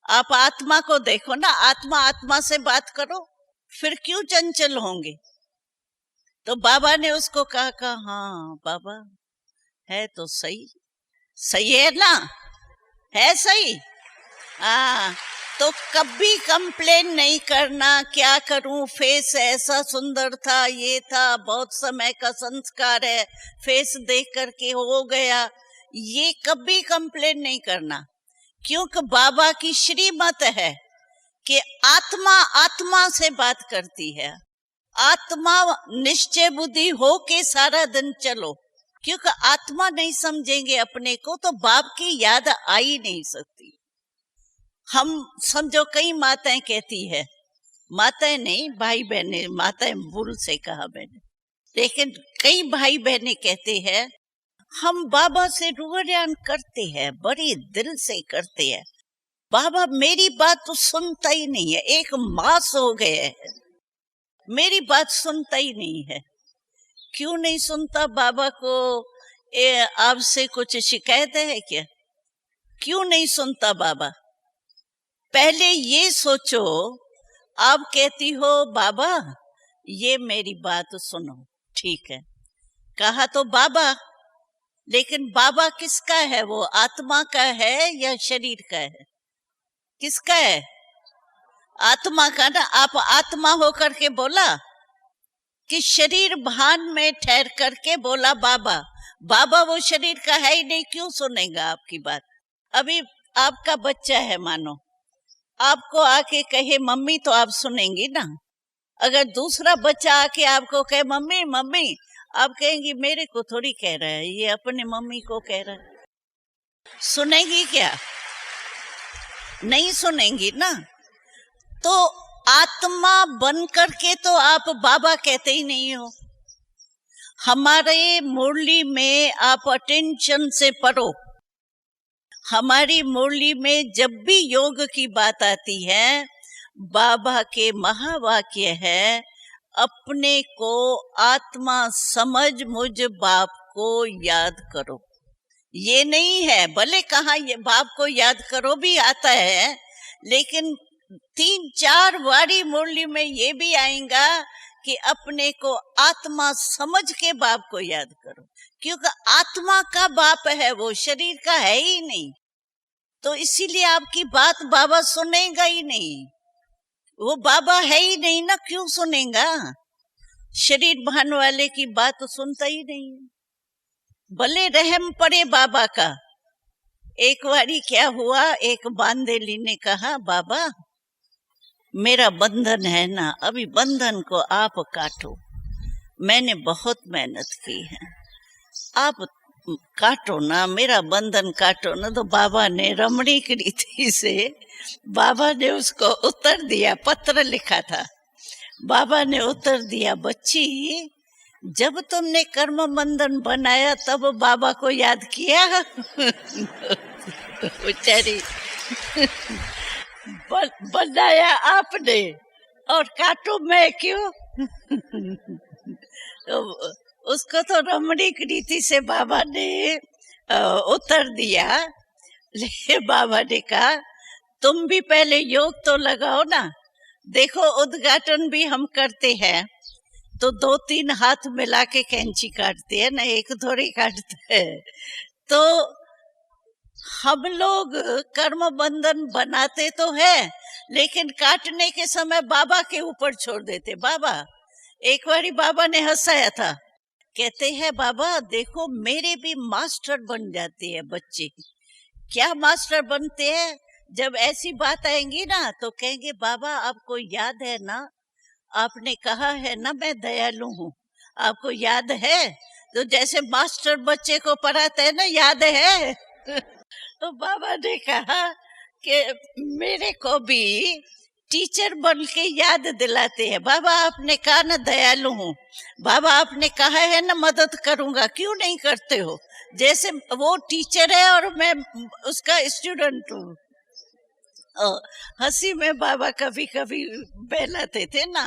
आप आत्मा को देखो ना, आत्मा से बात करो, फिर क्यों चंचल होंगे? तो बाबा ने उसको कहा हाँ बाबा है तो सही है ना, है सही। हाँ, तो कभी कंप्लेन नहीं करना, क्या करूं फेस ऐसा सुंदर था, ये था, बहुत समय का संस्कार है, फेस देख करके हो गया, ये कभी कंप्लेन नहीं करना। क्योंकि बाबा की श्रीमत है कि आत्मा से बात करती है। आत्मा निश्चय बुद्धि हो के सारा दिन चलो, क्योंकि आत्मा नहीं समझेंगे अपने को तो बाप की याद आ ही नहीं सकती। हम समझो कई माताएं कहती है, माताएं नहीं भाई बहने, माताएं भूल से कहा मैंने, लेकिन कई भाई बहने कहते हैं हम बाबा से रुआन करते हैं, बड़े दिल से करते हैं, बाबा मेरी बात तो सुनता ही नहीं है, एक मास हो गया है, मेरी बात सुनता ही नहीं है। क्यों नहीं सुनता? बाबा को आपसे कुछ शिकायत है क्या? क्यों नहीं सुनता बाबा? पहले ये सोचो, आप कहती हो बाबा ये मेरी बात सुनो, ठीक है, कहा तो बाबा, लेकिन बाबा किसका है? वो आत्मा का है या शरीर का है? किसका है? आत्मा का ना। आप आत्मा होकर के बोला कि शरीर भान में ठहर करके बोला बाबा। बाबा वो शरीर का है ही नहीं, क्यों सुनेगा आपकी बात? अभी आपका बच्चा है, मानो आपको आके कहे मम्मी, तो आप सुनेंगी ना। अगर दूसरा बच्चा आके आपको कहे मम्मी मम्मी, आप कहेंगी मेरे को थोड़ी कह रहा है, ये अपने मम्मी को कह रहा है। सुनेंगी क्या? नहीं सुनेंगी ना। तो आत्मा बन करके तो आप बाबा कहते ही नहीं हो। हमारे मुरली में आप अटेंशन से पढ़ो। हमारी मुरली में जब भी योग की बात आती है, बाबा के महावाक्य है, अपने को आत्मा समझ मुझ बाप को याद करो। ये नहीं है, भले कहा ये बाप को याद करो भी आता है, लेकिन 3-4 वारी मुरली में ये भी आएगा कि अपने को आत्मा समझ के बाप को याद करो, क्योंकि आत्मा का बाप है, वो शरीर का है ही नहीं। तो इसीलिए आपकी बात बाबा सुनेगा ही नहीं, वो बाबा है ही नहीं ना, क्यों सुनेगा? शरीर भान वाले की बात तो सुनता ही नहीं। भले रहम पड़े बाबा का। एक बारी क्या हुआ, एक बांदेली ने कहा बाबा मेरा बंधन है ना, अभी बंधन को आप काटो, मैंने बहुत मेहनत की है, आप काटो ना, मेरा बंधन काटो ना। तो बाबा ने रमणी की रीति से बाबा ने उसको उत्तर दिया, पत्र लिखा था। बाबा ने उत्तर दिया, बच्ची जब तुमने कर्म बंधन बनाया तब बाबा को याद किया? बेचारी बनाया आपने और काटू मैं क्यों? तो उसको तो रमणीक रीति से बाबा ने उत्तर दिया। ले बाबा ने कहा तुम भी पहले योग तो लगाओ ना। देखो उद्घाटन भी हम करते हैं तो 2-3 हाथ मिला के कैंची काटते हैं ना, एक थोड़ी काटते हैं। तो हम लोग कर्म बंधन बनाते तो है, लेकिन काटने के समय बाबा के ऊपर छोड़ देते। बाबा एक बारी बाबा ने हंसाया था, कहते हैं बाबा देखो मेरे भी मास्टर बन जाते हैं बच्चे। क्या मास्टर बनते हैं? जब ऐसी बात आएंगी ना तो कहेंगे बाबा आपको याद है ना, आपने कहा है ना मैं दयालु हूँ, आपको याद है? तो जैसे मास्टर बच्चे को पढ़ाते हैं ना, याद है? तो बाबा ने कहा कि मेरे को भी टीचर बन के याद दिलाते हैं। बाबा आपने कहा ना दयालु हूँ, बाबा आपने कहा है ना मदद करूंगा, क्यों नहीं करते हो? जैसे वो टीचर है और मैं उसका स्टूडेंट हूँ। हंसी में बाबा कभी कभी बहलाते थे ना।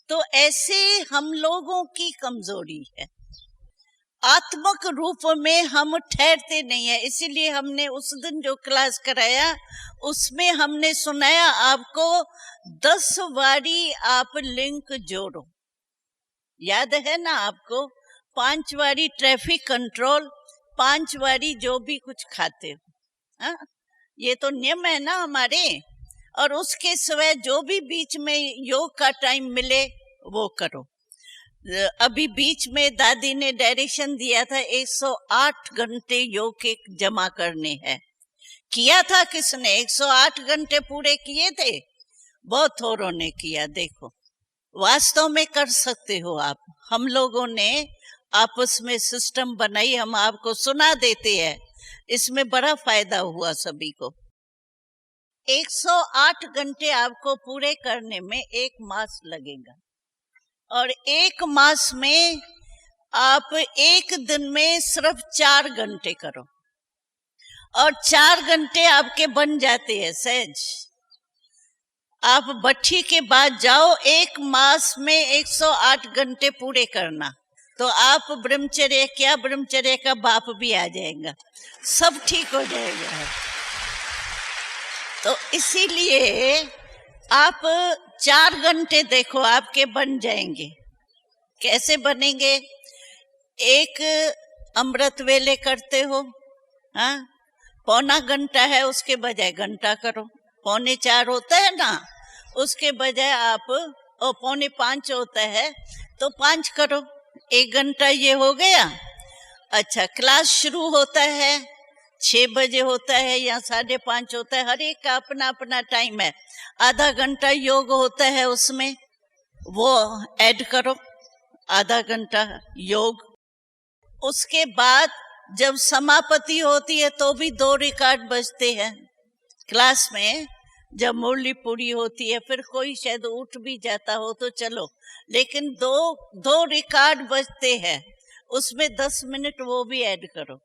तो ऐसे हम लोगों की कमजोरी है, आत्मक रूप में हम ठहरते नहीं है। इसीलिए हमने उस दिन जो क्लास कराया उसमें हमने सुनाया आपको 10 बारी आप लिंक जोड़ो, याद है ना आपको? 5 बारी ट्रैफिक कंट्रोल, 5 बारी जो भी कुछ खाते हो, हाँ? ये तो नियम है ना हमारे। और उसके सिवाय जो भी बीच में योग का टाइम मिले वो करो। अभी बीच में दादी ने डायरेक्शन दिया था 108 घंटे योग के जमा करने हैं। किया था किसने? 108 घंटे पूरे किए थे? बहुत थोड़ों ने किया। देखो वास्तव में कर सकते हो आप। हम लोगों ने आपस में सिस्टम बनाई, हम आपको सुना देते हैं, इसमें बड़ा फायदा हुआ सभी को। 108 घंटे आपको पूरे करने में 1 मास लगेगा, और 1 मास में आप एक दिन में सिर्फ 4 घंटे करो, और 4 घंटे आपके बन जाते हैं सहज। आप भट्ठी के बाद जाओ, 1 मास में 108 घंटे पूरे करना, तो आप ब्रह्मचर्य क्या ब्रह्मचर्य का बाप भी आ जाएगा, सब ठीक हो जाएगा। तो इसीलिए आप 4 घंटे देखो आपके बन जाएंगे। कैसे बनेंगे? एक अमृत वेले करते हो, हाँ, 1.25 घंटा है, उसके बजाय घंटा करो। 4:45 होता है ना, उसके बजाय आप, और 4:45 होता है तो 5 करो, 1 घंटा ये हो गया। अच्छा, क्लास शुरू होता है 6 बजे होता है या 5:30 होता है, हर एक का अपना अपना टाइम है। आधा घंटा योग होता है, उसमें वो ऐड करो, आधा घंटा योग। उसके बाद जब समापति होती है तो भी 2 रिकॉर्ड बजते हैं क्लास में। जब मुरली पूरी होती है, फिर कोई शायद उठ भी जाता हो तो चलो, लेकिन दो रिकॉर्ड बजते हैं, उसमें 10 मिनट वो भी ऐड करो।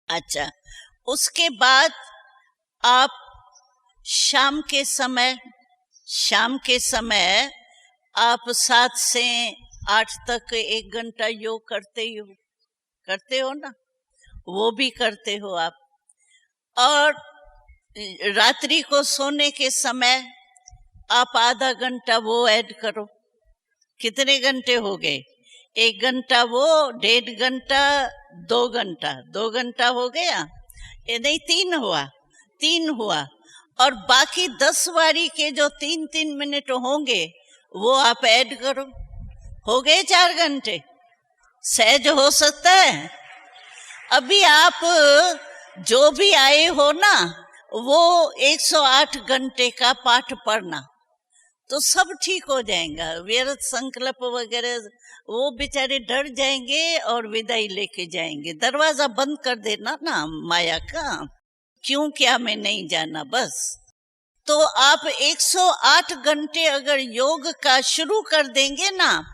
अच्छा, उसके बाद आप शाम के समय आप 7 से 8 तक 1 घंटा योग करते हो ना, वो भी करते हो आप। और रात्रि को सोने के समय आप आधा घंटा वो ऐड करो। कितने घंटे हो गए? 1 घंटा वो, 1.5 घंटा, 2 घंटा, 2 घंटा हो गया, ये नहीं 3 हुआ। और बाकी 10 वारी के जो 3-3 मिनट होंगे वो आप ऐड करो, हो गए 4 घंटे। सहज हो सकता है। अभी आप जो भी आए हो ना, वो 108 घंटे का पाठ पढ़ना, तो सब ठीक हो जाएगा। व्यर्थ संकल्प वगैरह वो बेचारे डर जाएंगे और विदाई लेके जाएंगे। दरवाजा बंद कर देना ना माया का, क्यों क्या मैं नहीं जाना, बस। तो आप 108 घंटे अगर योग का शुरू कर देंगे ना,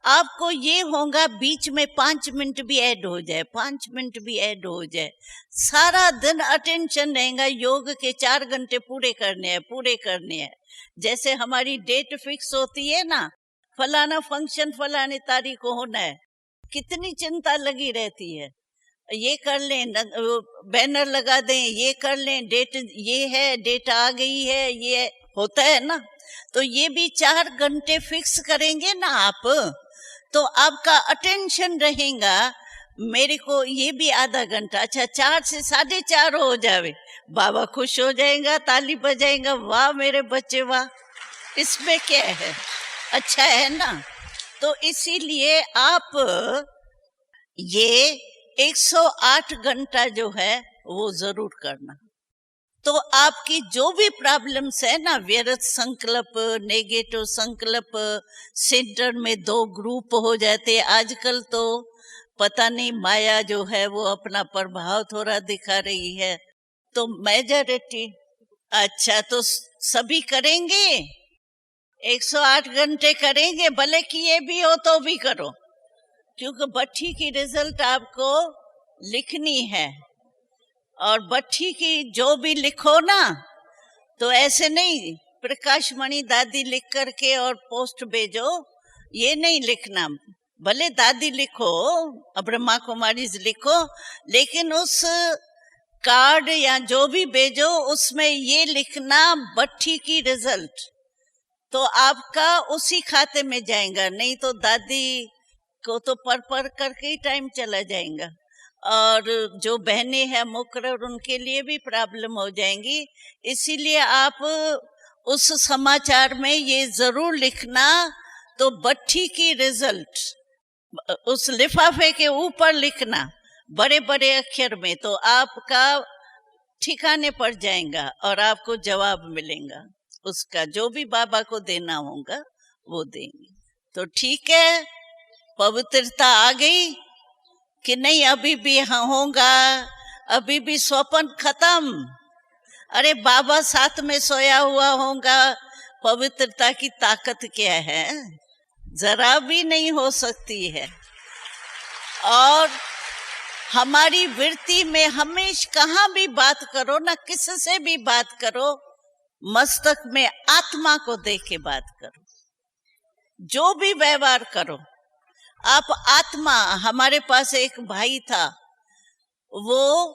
आपको ये होगा बीच में 5 मिनट भी ऐड हो जाए, 5 मिनट भी ऐड हो जाए, सारा दिन अटेंशन रहेगा। योग के 4 घंटे पूरे करने हैं। जैसे हमारी डेट फिक्स होती है ना, फलाना फंक्शन फलाने तारीख को होना है, कितनी चिंता लगी रहती है। ये कर लें, बैनर लगा दें, ये कर लें, डेट ये है, डेट आ गई है, ये होता है ना। तो ये भी 4 घंटे फिक्स करेंगे ना आप, तो आपका अटेंशन रहेगा। मेरे को ये भी आधा घंटा, अच्छा 4 से 4:30 हो जावे, बाबा खुश हो जाएगा, ताली बजाएगा, वाह मेरे बच्चे वाह, इसमें क्या है, अच्छा है ना। तो इसीलिए आप ये 108 घंटा जो है वो जरूर करना। तो आपकी जो भी प्रॉब्लम्स है ना, व्यर्थ संकल्प, नेगेटिव संकल्प, सेंटर में 2 ग्रुप हो जाते। आजकल तो पता नहीं माया जो है वो अपना प्रभाव थोड़ा दिखा रही है, तो मेजॉरिटी। अच्छा, तो सभी करेंगे, 108 घंटे करेंगे, भले किए भी हो तो भी करो, क्योंकि बट्ठी की रिजल्ट आपको लिखनी है। और बट्ठी की जो भी लिखो ना, तो ऐसे नहीं प्रकाश मणि दादी लिख करके और पोस्ट भेजो, ये नहीं लिखना। भले दादी लिखो, ब्रह्मा कुमारी लिखो, लेकिन उस कार्ड या जो भी भेजो उसमें ये लिखना बट्ठी की रिजल्ट, तो आपका उसी खाते में जाएगा। नहीं तो दादी को तो पर करके ही टाइम चला जाएगा, और जो बहनें हैं मुकर्रर, उनके लिए भी प्रॉब्लम हो जाएंगी। इसीलिए आप उस समाचार में ये जरूर लिखना, तो बट्ठी की रिजल्ट उस लिफाफे के ऊपर लिखना बड़े बड़े अक्षर में, तो आपका ठिकाने पड़ जाएगा और आपको जवाब मिलेगा उसका, जो भी बाबा को देना होगा वो देंगे। तो ठीक है, पवित्रता आ गई कि नहीं? अभी भी होगा, अभी भी स्वप्न खत्म। अरे बाबा साथ में सोया हुआ होगा, पवित्रता की ताकत क्या है? जरा भी नहीं हो सकती है। और हमारी वृत्ति में हमेशा कहाँ भी बात करो ना, किससे भी बात करो, मस्तक में आत्मा को देख के बात करो। जो भी व्यवहार करो आप आत्मा। हमारे पास एक भाई था, वो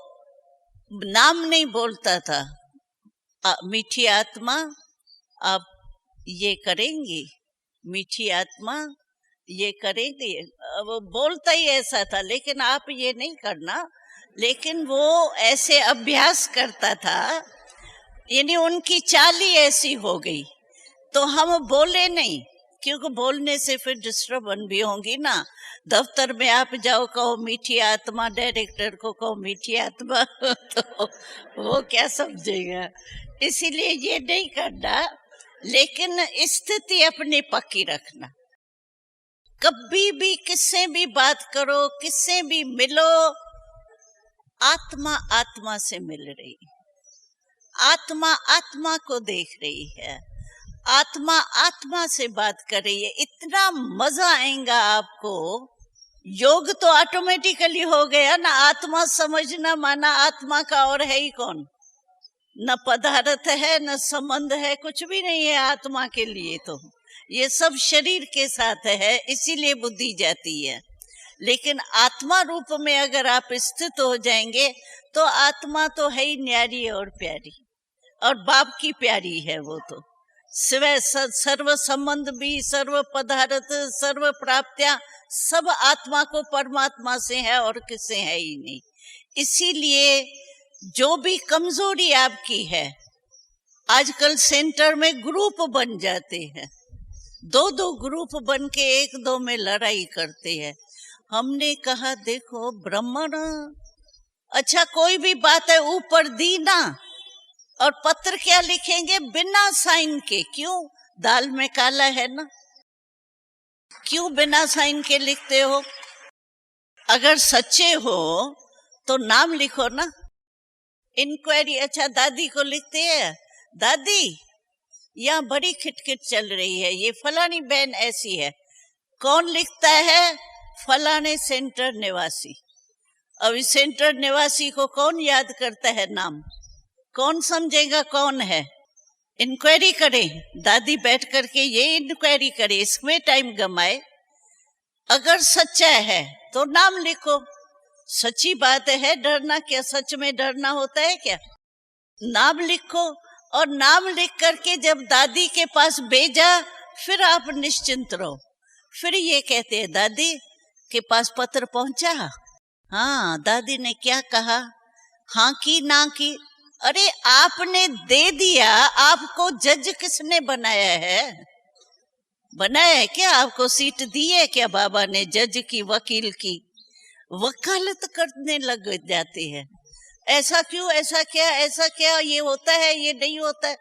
नाम नहीं बोलता था, मीठी आत्मा आप ये करेंगी, मीठी आत्मा ये करेंगे, वो बोलता ही ऐसा था, लेकिन आप ये नहीं करना। लेकिन वो ऐसे अभ्यास करता था, यानी उनकी चाल ही ऐसी हो गई। तो हम बोले नहीं, क्योंकि बोलने से फिर डिस्टर्बन भी होंगी ना। दफ्तर में आप जाओ, कहो मीठी आत्मा, डायरेक्टर को कहो मीठी आत्मा तो वो क्या समझेगा। इसीलिए ये नहीं करना, लेकिन स्थिति अपनी पक्की रखना। कभी भी किससे भी बात करो, किससे भी मिलो, आत्मा आत्मा से मिल रही, आत्मा आत्मा को देख रही है, आत्मा आत्मा से बात कर रही है। इतना मजा आएगा आपको। योग तो ऑटोमेटिकली हो गया ना। आत्मा समझना माना आत्मा का और है ही कौन। न पदार्थ है, न संबंध है, कुछ भी नहीं है आत्मा के लिए। तो ये सब शरीर के साथ है, इसीलिए बुद्धि जाती है। लेकिन आत्मा रूप में अगर आप स्थित हो जाएंगे तो आत्मा तो है ही न्यारी और प्यारी, और बाप की प्यारी है वो तो। सिवाय सर्व संबंध भी, सर्व पदार्थ, सर्व प्राप्तियां सब आत्मा को परमात्मा से है और किससे है ही नहीं। इसीलिए जो भी कमजोरी आपकी है, आजकल सेंटर में ग्रुप बन जाते हैं, दो दो ग्रुप बन के एक दो में लड़ाई करते हैं। हमने कहा देखो ब्राह्मण, अच्छा कोई भी बात है ऊपर दी ना, और पत्र क्या लिखेंगे बिना साइन के। क्यों? दाल में काला है ना, क्यों बिना साइन के लिखते हो? अगर सच्चे हो तो नाम लिखो ना। इंक्वायरी, अच्छा दादी को लिखते हैं, दादी यहाँ बड़ी खिटखिट चल रही है, ये फलानी बहन ऐसी है। कौन लिखता है? फलाने सेंटर निवासी। अब इस सेंटर निवासी को कौन याद करता है नाम? कौन समझेगा कौन है? इंक्वायरी करें, दादी बैठ करके ये इंक्वायरी करे, इसमें टाइम गमाए। अगर सच्चा है तो नाम लिखो। सच्ची बात है, डरना क्या? सच में डरना होता है क्या? नाम लिखो, और नाम लिख करके जब दादी के पास भेजा, फिर आप निश्चिंत रहो। फिर ये कहते हैं दादी के पास पत्र पहुंचा? हाँ, दादी ने क्या कहा? हाँ की ना की? अरे आपने दे दिया, आपको जज किसने बनाया है? बनाया है क्या? आपको सीट दी है क्या बाबा ने जज की, वकील की? वकालत करने लग जाते हैं। ऐसा क्यों, ऐसा क्या, ऐसा क्या, ये होता है, ये नहीं होता है।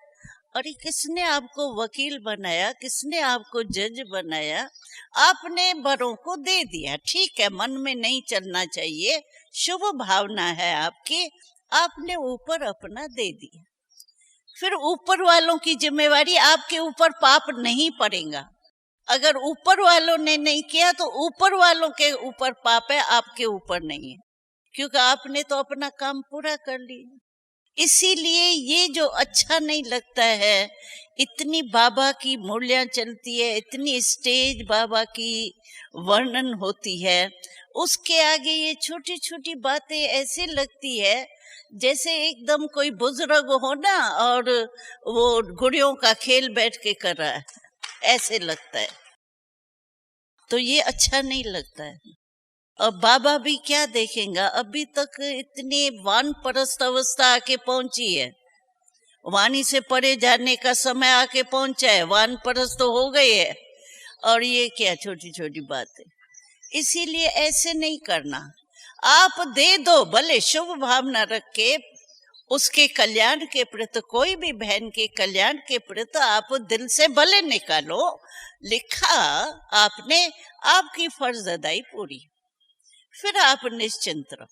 अरे किसने आपको वकील बनाया? किसने आपको जज बनाया? आपने बड़ों को दे दिया, ठीक है, मन में नहीं चलना चाहिए, शुभ भावना है आपकी, आपने ऊपर अपना दे दिया। फिर ऊपर वालों की जिम्मेवारी, आपके ऊपर पाप नहीं पड़ेगा। अगर ऊपर वालों ने नहीं किया तो ऊपर वालों के ऊपर पाप है, आपके ऊपर नहीं है, क्योंकि आपने तो अपना काम पूरा कर लिया। इसीलिए ये जो अच्छा नहीं लगता है, इतनी बाबा की मूर्तियां चलती है, इतनी स्टेज बाबा की वर्णन होती है, उसके आगे ये छोटी छोटी बातें ऐसे लगती है जैसे एकदम कोई बुजुर्ग हो ना और वो गुड़ियों का खेल बैठ के कर रहा है, ऐसे लगता है। तो ये अच्छा नहीं लगता है। और बाबा भी क्या देखेगा, अभी तक इतनी वानप्रस्थ अवस्था आके पहुंची है, वाणी से परे जाने का समय आके पहुंचा है, वानप्रस्थ तो हो गए है, और ये क्या छोटी छोटी बातें। इसीलिए ऐसे नहीं करना। आप दे दो, भले शुभ भावना रख के, उसके कल्याण के प्रति, कोई भी बहन के कल्याण के प्रति आप दिल से भले निकालो, लिखा आपने, आपकी फर्ज अदाई पूरी, फिर आप निश्चिंत रहो।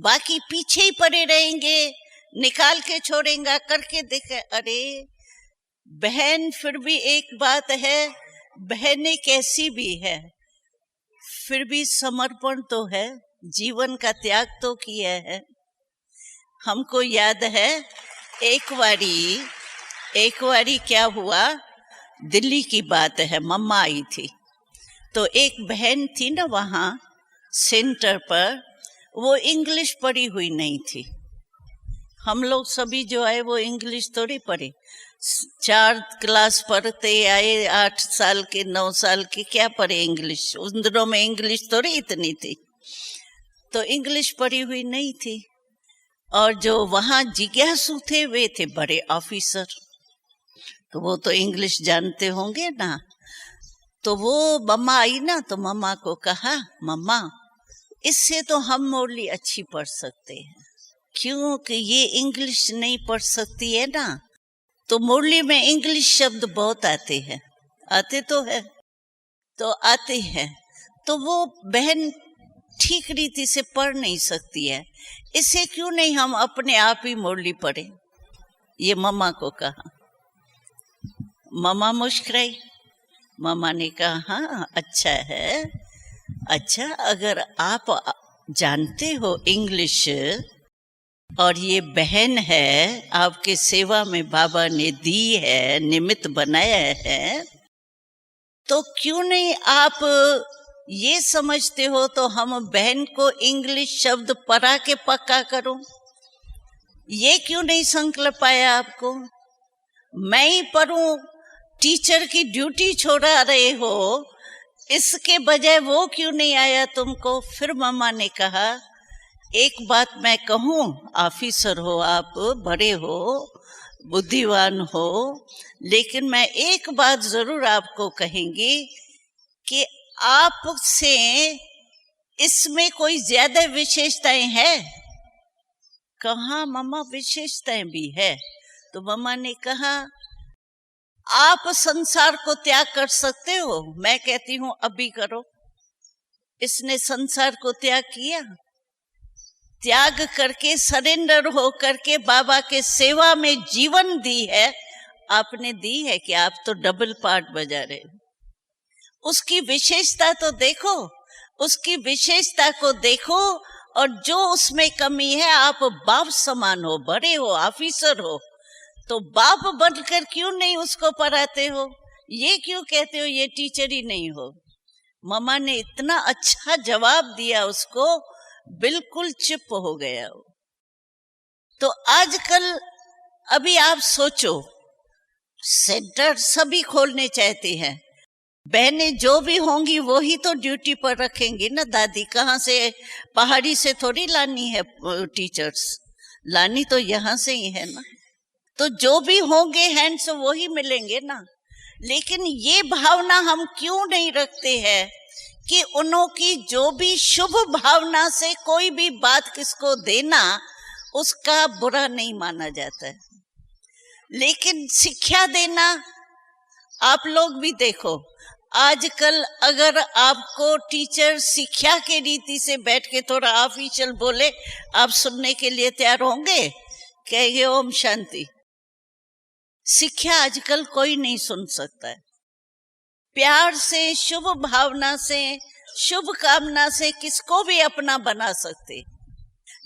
बाकी पीछे ही पड़े रहेंगे, निकाल के छोड़ेंगे, करके देखे। अरे बहन, फिर भी एक बात है, बहनें कैसी भी है, फिर भी समर्पण तो है, जीवन का त्याग तो किया है। हमको याद है एक बारी क्या हुआ, दिल्ली की बात है, मम्मा आई थी, तो एक बहन थी ना वहाँ सेंटर पर, वो इंग्लिश पढ़ी हुई नहीं थी। हम लोग सभी जो आए वो इंग्लिश थोड़ी पढ़े, 4 क्लास पढ़ते आए, 8 साल के 9 साल के, क्या पढ़े इंग्लिश? उन दिनों में इंग्लिश थोड़ी इतनी थी, तो इंग्लिश पढ़ी हुई नहीं थी। और जो वहां जिज्ञासु थे वे थे बड़े ऑफिसर, तो वो तो इंग्लिश जानते होंगे ना। तो वो मम्मा आई ना, तो मम्मा को कहा, मम्मा इससे तो हम मुरली अच्छी पढ़ सकते हैं, क्योंकि ये इंग्लिश नहीं पढ़ सकती है ना। तो मुरली में इंग्लिश शब्द बहुत आते हैं, आते तो है, तो आते हैं, तो वो बहन ठीक रीति से पढ़ नहीं सकती है, इसे क्यों नहीं हम अपने आप ही मुरली पढ़े। ये मम्मा को कहा। मम्मा मुस्कुराई। मम्मा ने कहा, हाँ अच्छा है, अच्छा अगर आप जानते हो इंग्लिश और ये बहन है आपके सेवा में बाबा ने दी है, निमित्त बनाया है, तो क्यों नहीं आप ये समझते हो तो हम बहन को इंग्लिश शब्द पढ़ा के पक्का करो। ये क्यों नहीं संकल्प आया आपको? मैं ही पढ़ूं, टीचर की ड्यूटी छोड़ा रहे हो, इसके बजाय वो क्यों नहीं आया तुमको? फिर मम्मा ने कहा, एक बात मैं कहूं, ऑफिसर हो आप, बड़े हो, बुद्धिमान हो, लेकिन मैं एक बात जरूर आपको कहेंगी कि आपसे इसमें कोई ज्यादा विशेषताएं हैं। कहाँ मम्मा विशेषताएं भी है? तो मम्मा ने कहा, आप संसार को त्याग कर सकते हो। मैं कहती हूं अभी करो। इसने संसार को त्याग किया, त्याग करके सरेंडर हो करके बाबा के सेवा में जीवन दी है। आपने दी है कि आप तो डबल पार्ट बजा रहे हो। उसकी विशेषता तो देखो, उसकी विशेषता को देखो, और जो उसमें कमी है, आप बाप समान हो, बड़े हो, ऑफिसर हो, तो बाप बनकर क्यों नहीं उसको पढ़ाते हो? ये क्यों कहते हो ये टीचर ही नहीं हो? मम्मा ने इतना अच्छा जवाब दिया उसको, बिल्कुल चुप हो गया वो। तो आजकल अभी आप सोचो, सेंटर सभी खोलने चाहते हैं, बहनें जो भी होंगी वो ही तो ड्यूटी पर रखेंगी ना। दादी कहाँ से, पहाड़ी से थोड़ी लानी है टीचर्स, लानी तो यहाँ से ही है ना। तो जो भी होंगे हैंड्स वो ही मिलेंगे ना। लेकिन ये भावना हम क्यों नहीं रखते हैं कि उनकी जो भी शुभ भावना से कोई भी बात किसको देना, उसका बुरा नहीं माना जाता है। लेकिन शिक्षा देना, आप लोग भी देखो, आजकल अगर आपको टीचर शिक्षा के रीति से बैठ के थोड़ा ऑफिशियल बोले, आप सुनने के लिए तैयार होंगे? कहेंगे ओम शांति। शिक्षा आजकल कोई नहीं सुन सकता है। प्यार से, शुभ भावना से, शुभ कामना से किसको भी अपना बना सकते।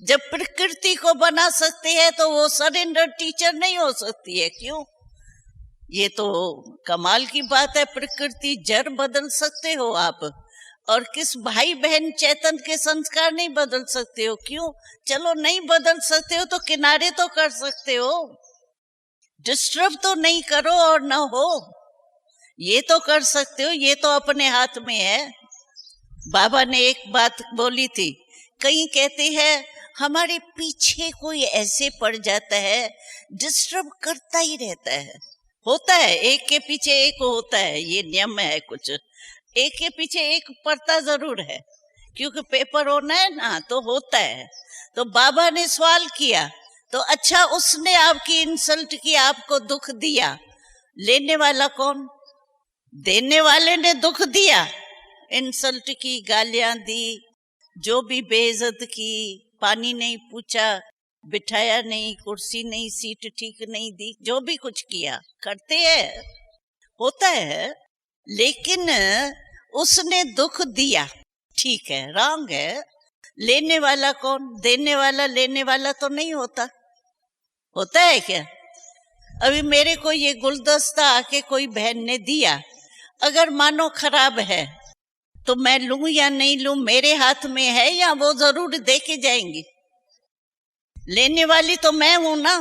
जब प्रकृति को बना सकते हैं तो वो सरेंडर टीचर नहीं हो सकती है। क्यों? ये तो कमाल की बात है। प्रकृति जड़ बदल सकते हो आप, और किस भाई बहन चेतन के संस्कार नहीं बदल सकते हो। क्यों? चलो नहीं बदल सकते हो तो किनारे तो कर सकते हो, डिस्टर्ब तो नहीं करो और ना हो, ये तो कर सकते हो। ये तो अपने हाथ में है। बाबा ने एक बात बोली थी, कई कहते हैं हमारे पीछे कोई ऐसे पड़ जाता है, डिस्टर्ब करता ही रहता है। होता है, एक के पीछे एक होता है, ये नियम है कुछ, एक के पीछे एक पड़ता जरूर है, क्योंकि पेपर होना है ना, तो होता है। तो बाबा ने सवाल किया, तो अच्छा उसने आपकी इंसल्ट की, आपको दुख दिया, लेने वाला कौन? देने वाले ने दुख दिया, इंसल्ट की, गालियां दी, जो भी बेइज्जत की, पानी नहीं पूछा, बिठाया नहीं, कुर्सी नहीं, सीट ठीक नहीं दी, जो भी कुछ किया, करते हैं, होता है। लेकिन उसने दुख दिया, ठीक है, रॉन्ग है। लेने वाला कौन? देने वाला लेने वाला तो नहीं होता। होता है क्या? अभी मेरे को ये गुलदस्ता आके कोई बहन ने दिया, अगर मानो खराब है तो मैं लूं या नहीं लूं, मेरे हाथ में है, या वो जरूर दे के जाएंगी। लेने वाली तो मैं हूं ना।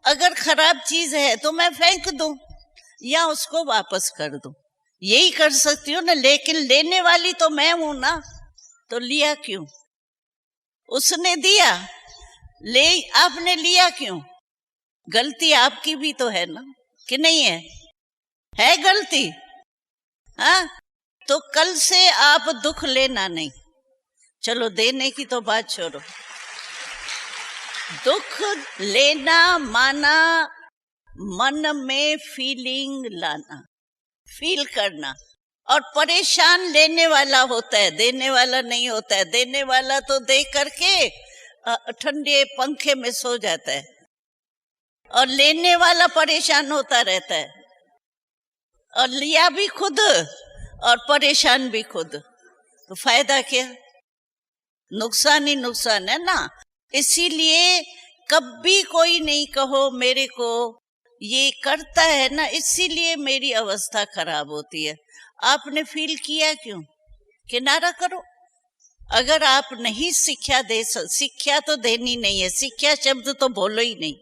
अगर खराब चीज है तो मैं फेंक दूं या उसको वापस कर दूं, यही कर सकती हूँ ना। लेकिन लेने वाली तो मैं हूं ना, तो लिया क्यों? उसने दिया, ले आपने लिया क्यों? गलती आपकी भी तो है ना, कि नहीं है गलती? हाँ, तो कल से आप दुख लेना नहीं। चलो देने की तो बात छोड़ो, दुख लेना माना मन में फीलिंग लाना, फील करना। और परेशान लेने वाला होता है, देने वाला नहीं होता है। देने वाला तो दे करके ठंडे पंखे में सो जाता है, और लेने वाला परेशान होता रहता है, और लिया भी खुद और परेशान भी खुद। तो फायदा क्या? नुकसान ही नुकसान है ना। इसीलिए कभी कोई नहीं कहो मेरे को ये करता है ना, इसीलिए मेरी अवस्था खराब होती है। आपने फील किया क्यों? किनारा करो। अगर आप नहीं शिक्षा तो देनी नहीं है, शिक्षा शब्द तो बोलो ही नहीं।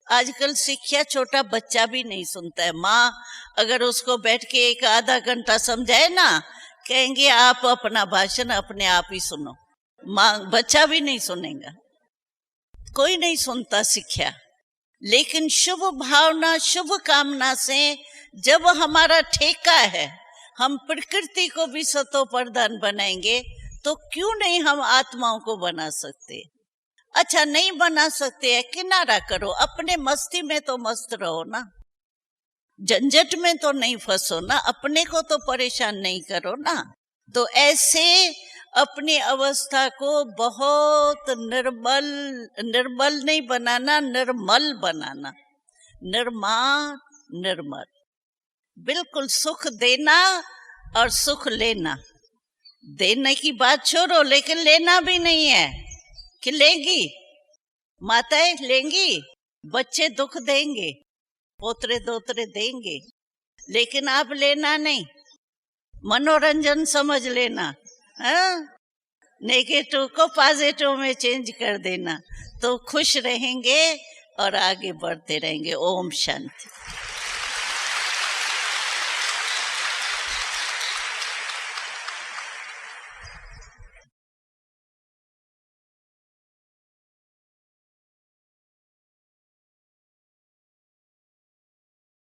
आजकल शिक्षा छोटा बच्चा भी नहीं सुनता है। माँ अगर उसको बैठ के एक आधा घंटा समझाए ना, कहेंगे आप अपना भाषण अपने आप ही सुनो। माँ बच्चा भी नहीं सुनेगा, कोई नहीं सुनता शिक्षा। लेकिन शुभ भावना शुभ कामना से जब हमारा ठेका है, हम प्रकृति को भी सतो प्रधान बनाएंगे, तो क्यों नहीं हम आत्माओं को बना सकते? अच्छा नहीं बना सकते है, किनारा करो। अपने मस्ती में तो मस्त रहो ना, झंझट में तो नहीं फंसो ना, अपने को तो परेशान नहीं करो ना। तो ऐसे अपनी अवस्था को बहुत निर्बल नहीं बनाना, निर्मल बनाना। निर्मल, बिल्कुल सुख देना और सुख लेना। देने की बात छोड़ो, लेकिन लेना भी नहीं है कि लेंगी माताएं, लेंगी, बच्चे दुख देंगे, पोतरे दोतरे देंगे, लेकिन आप लेना नहीं, मनोरंजन समझ लेना। नेगेटिव को पॉजिटिव में चेंज कर देना, तो खुश रहेंगे और आगे बढ़ते रहेंगे। ओम शांति।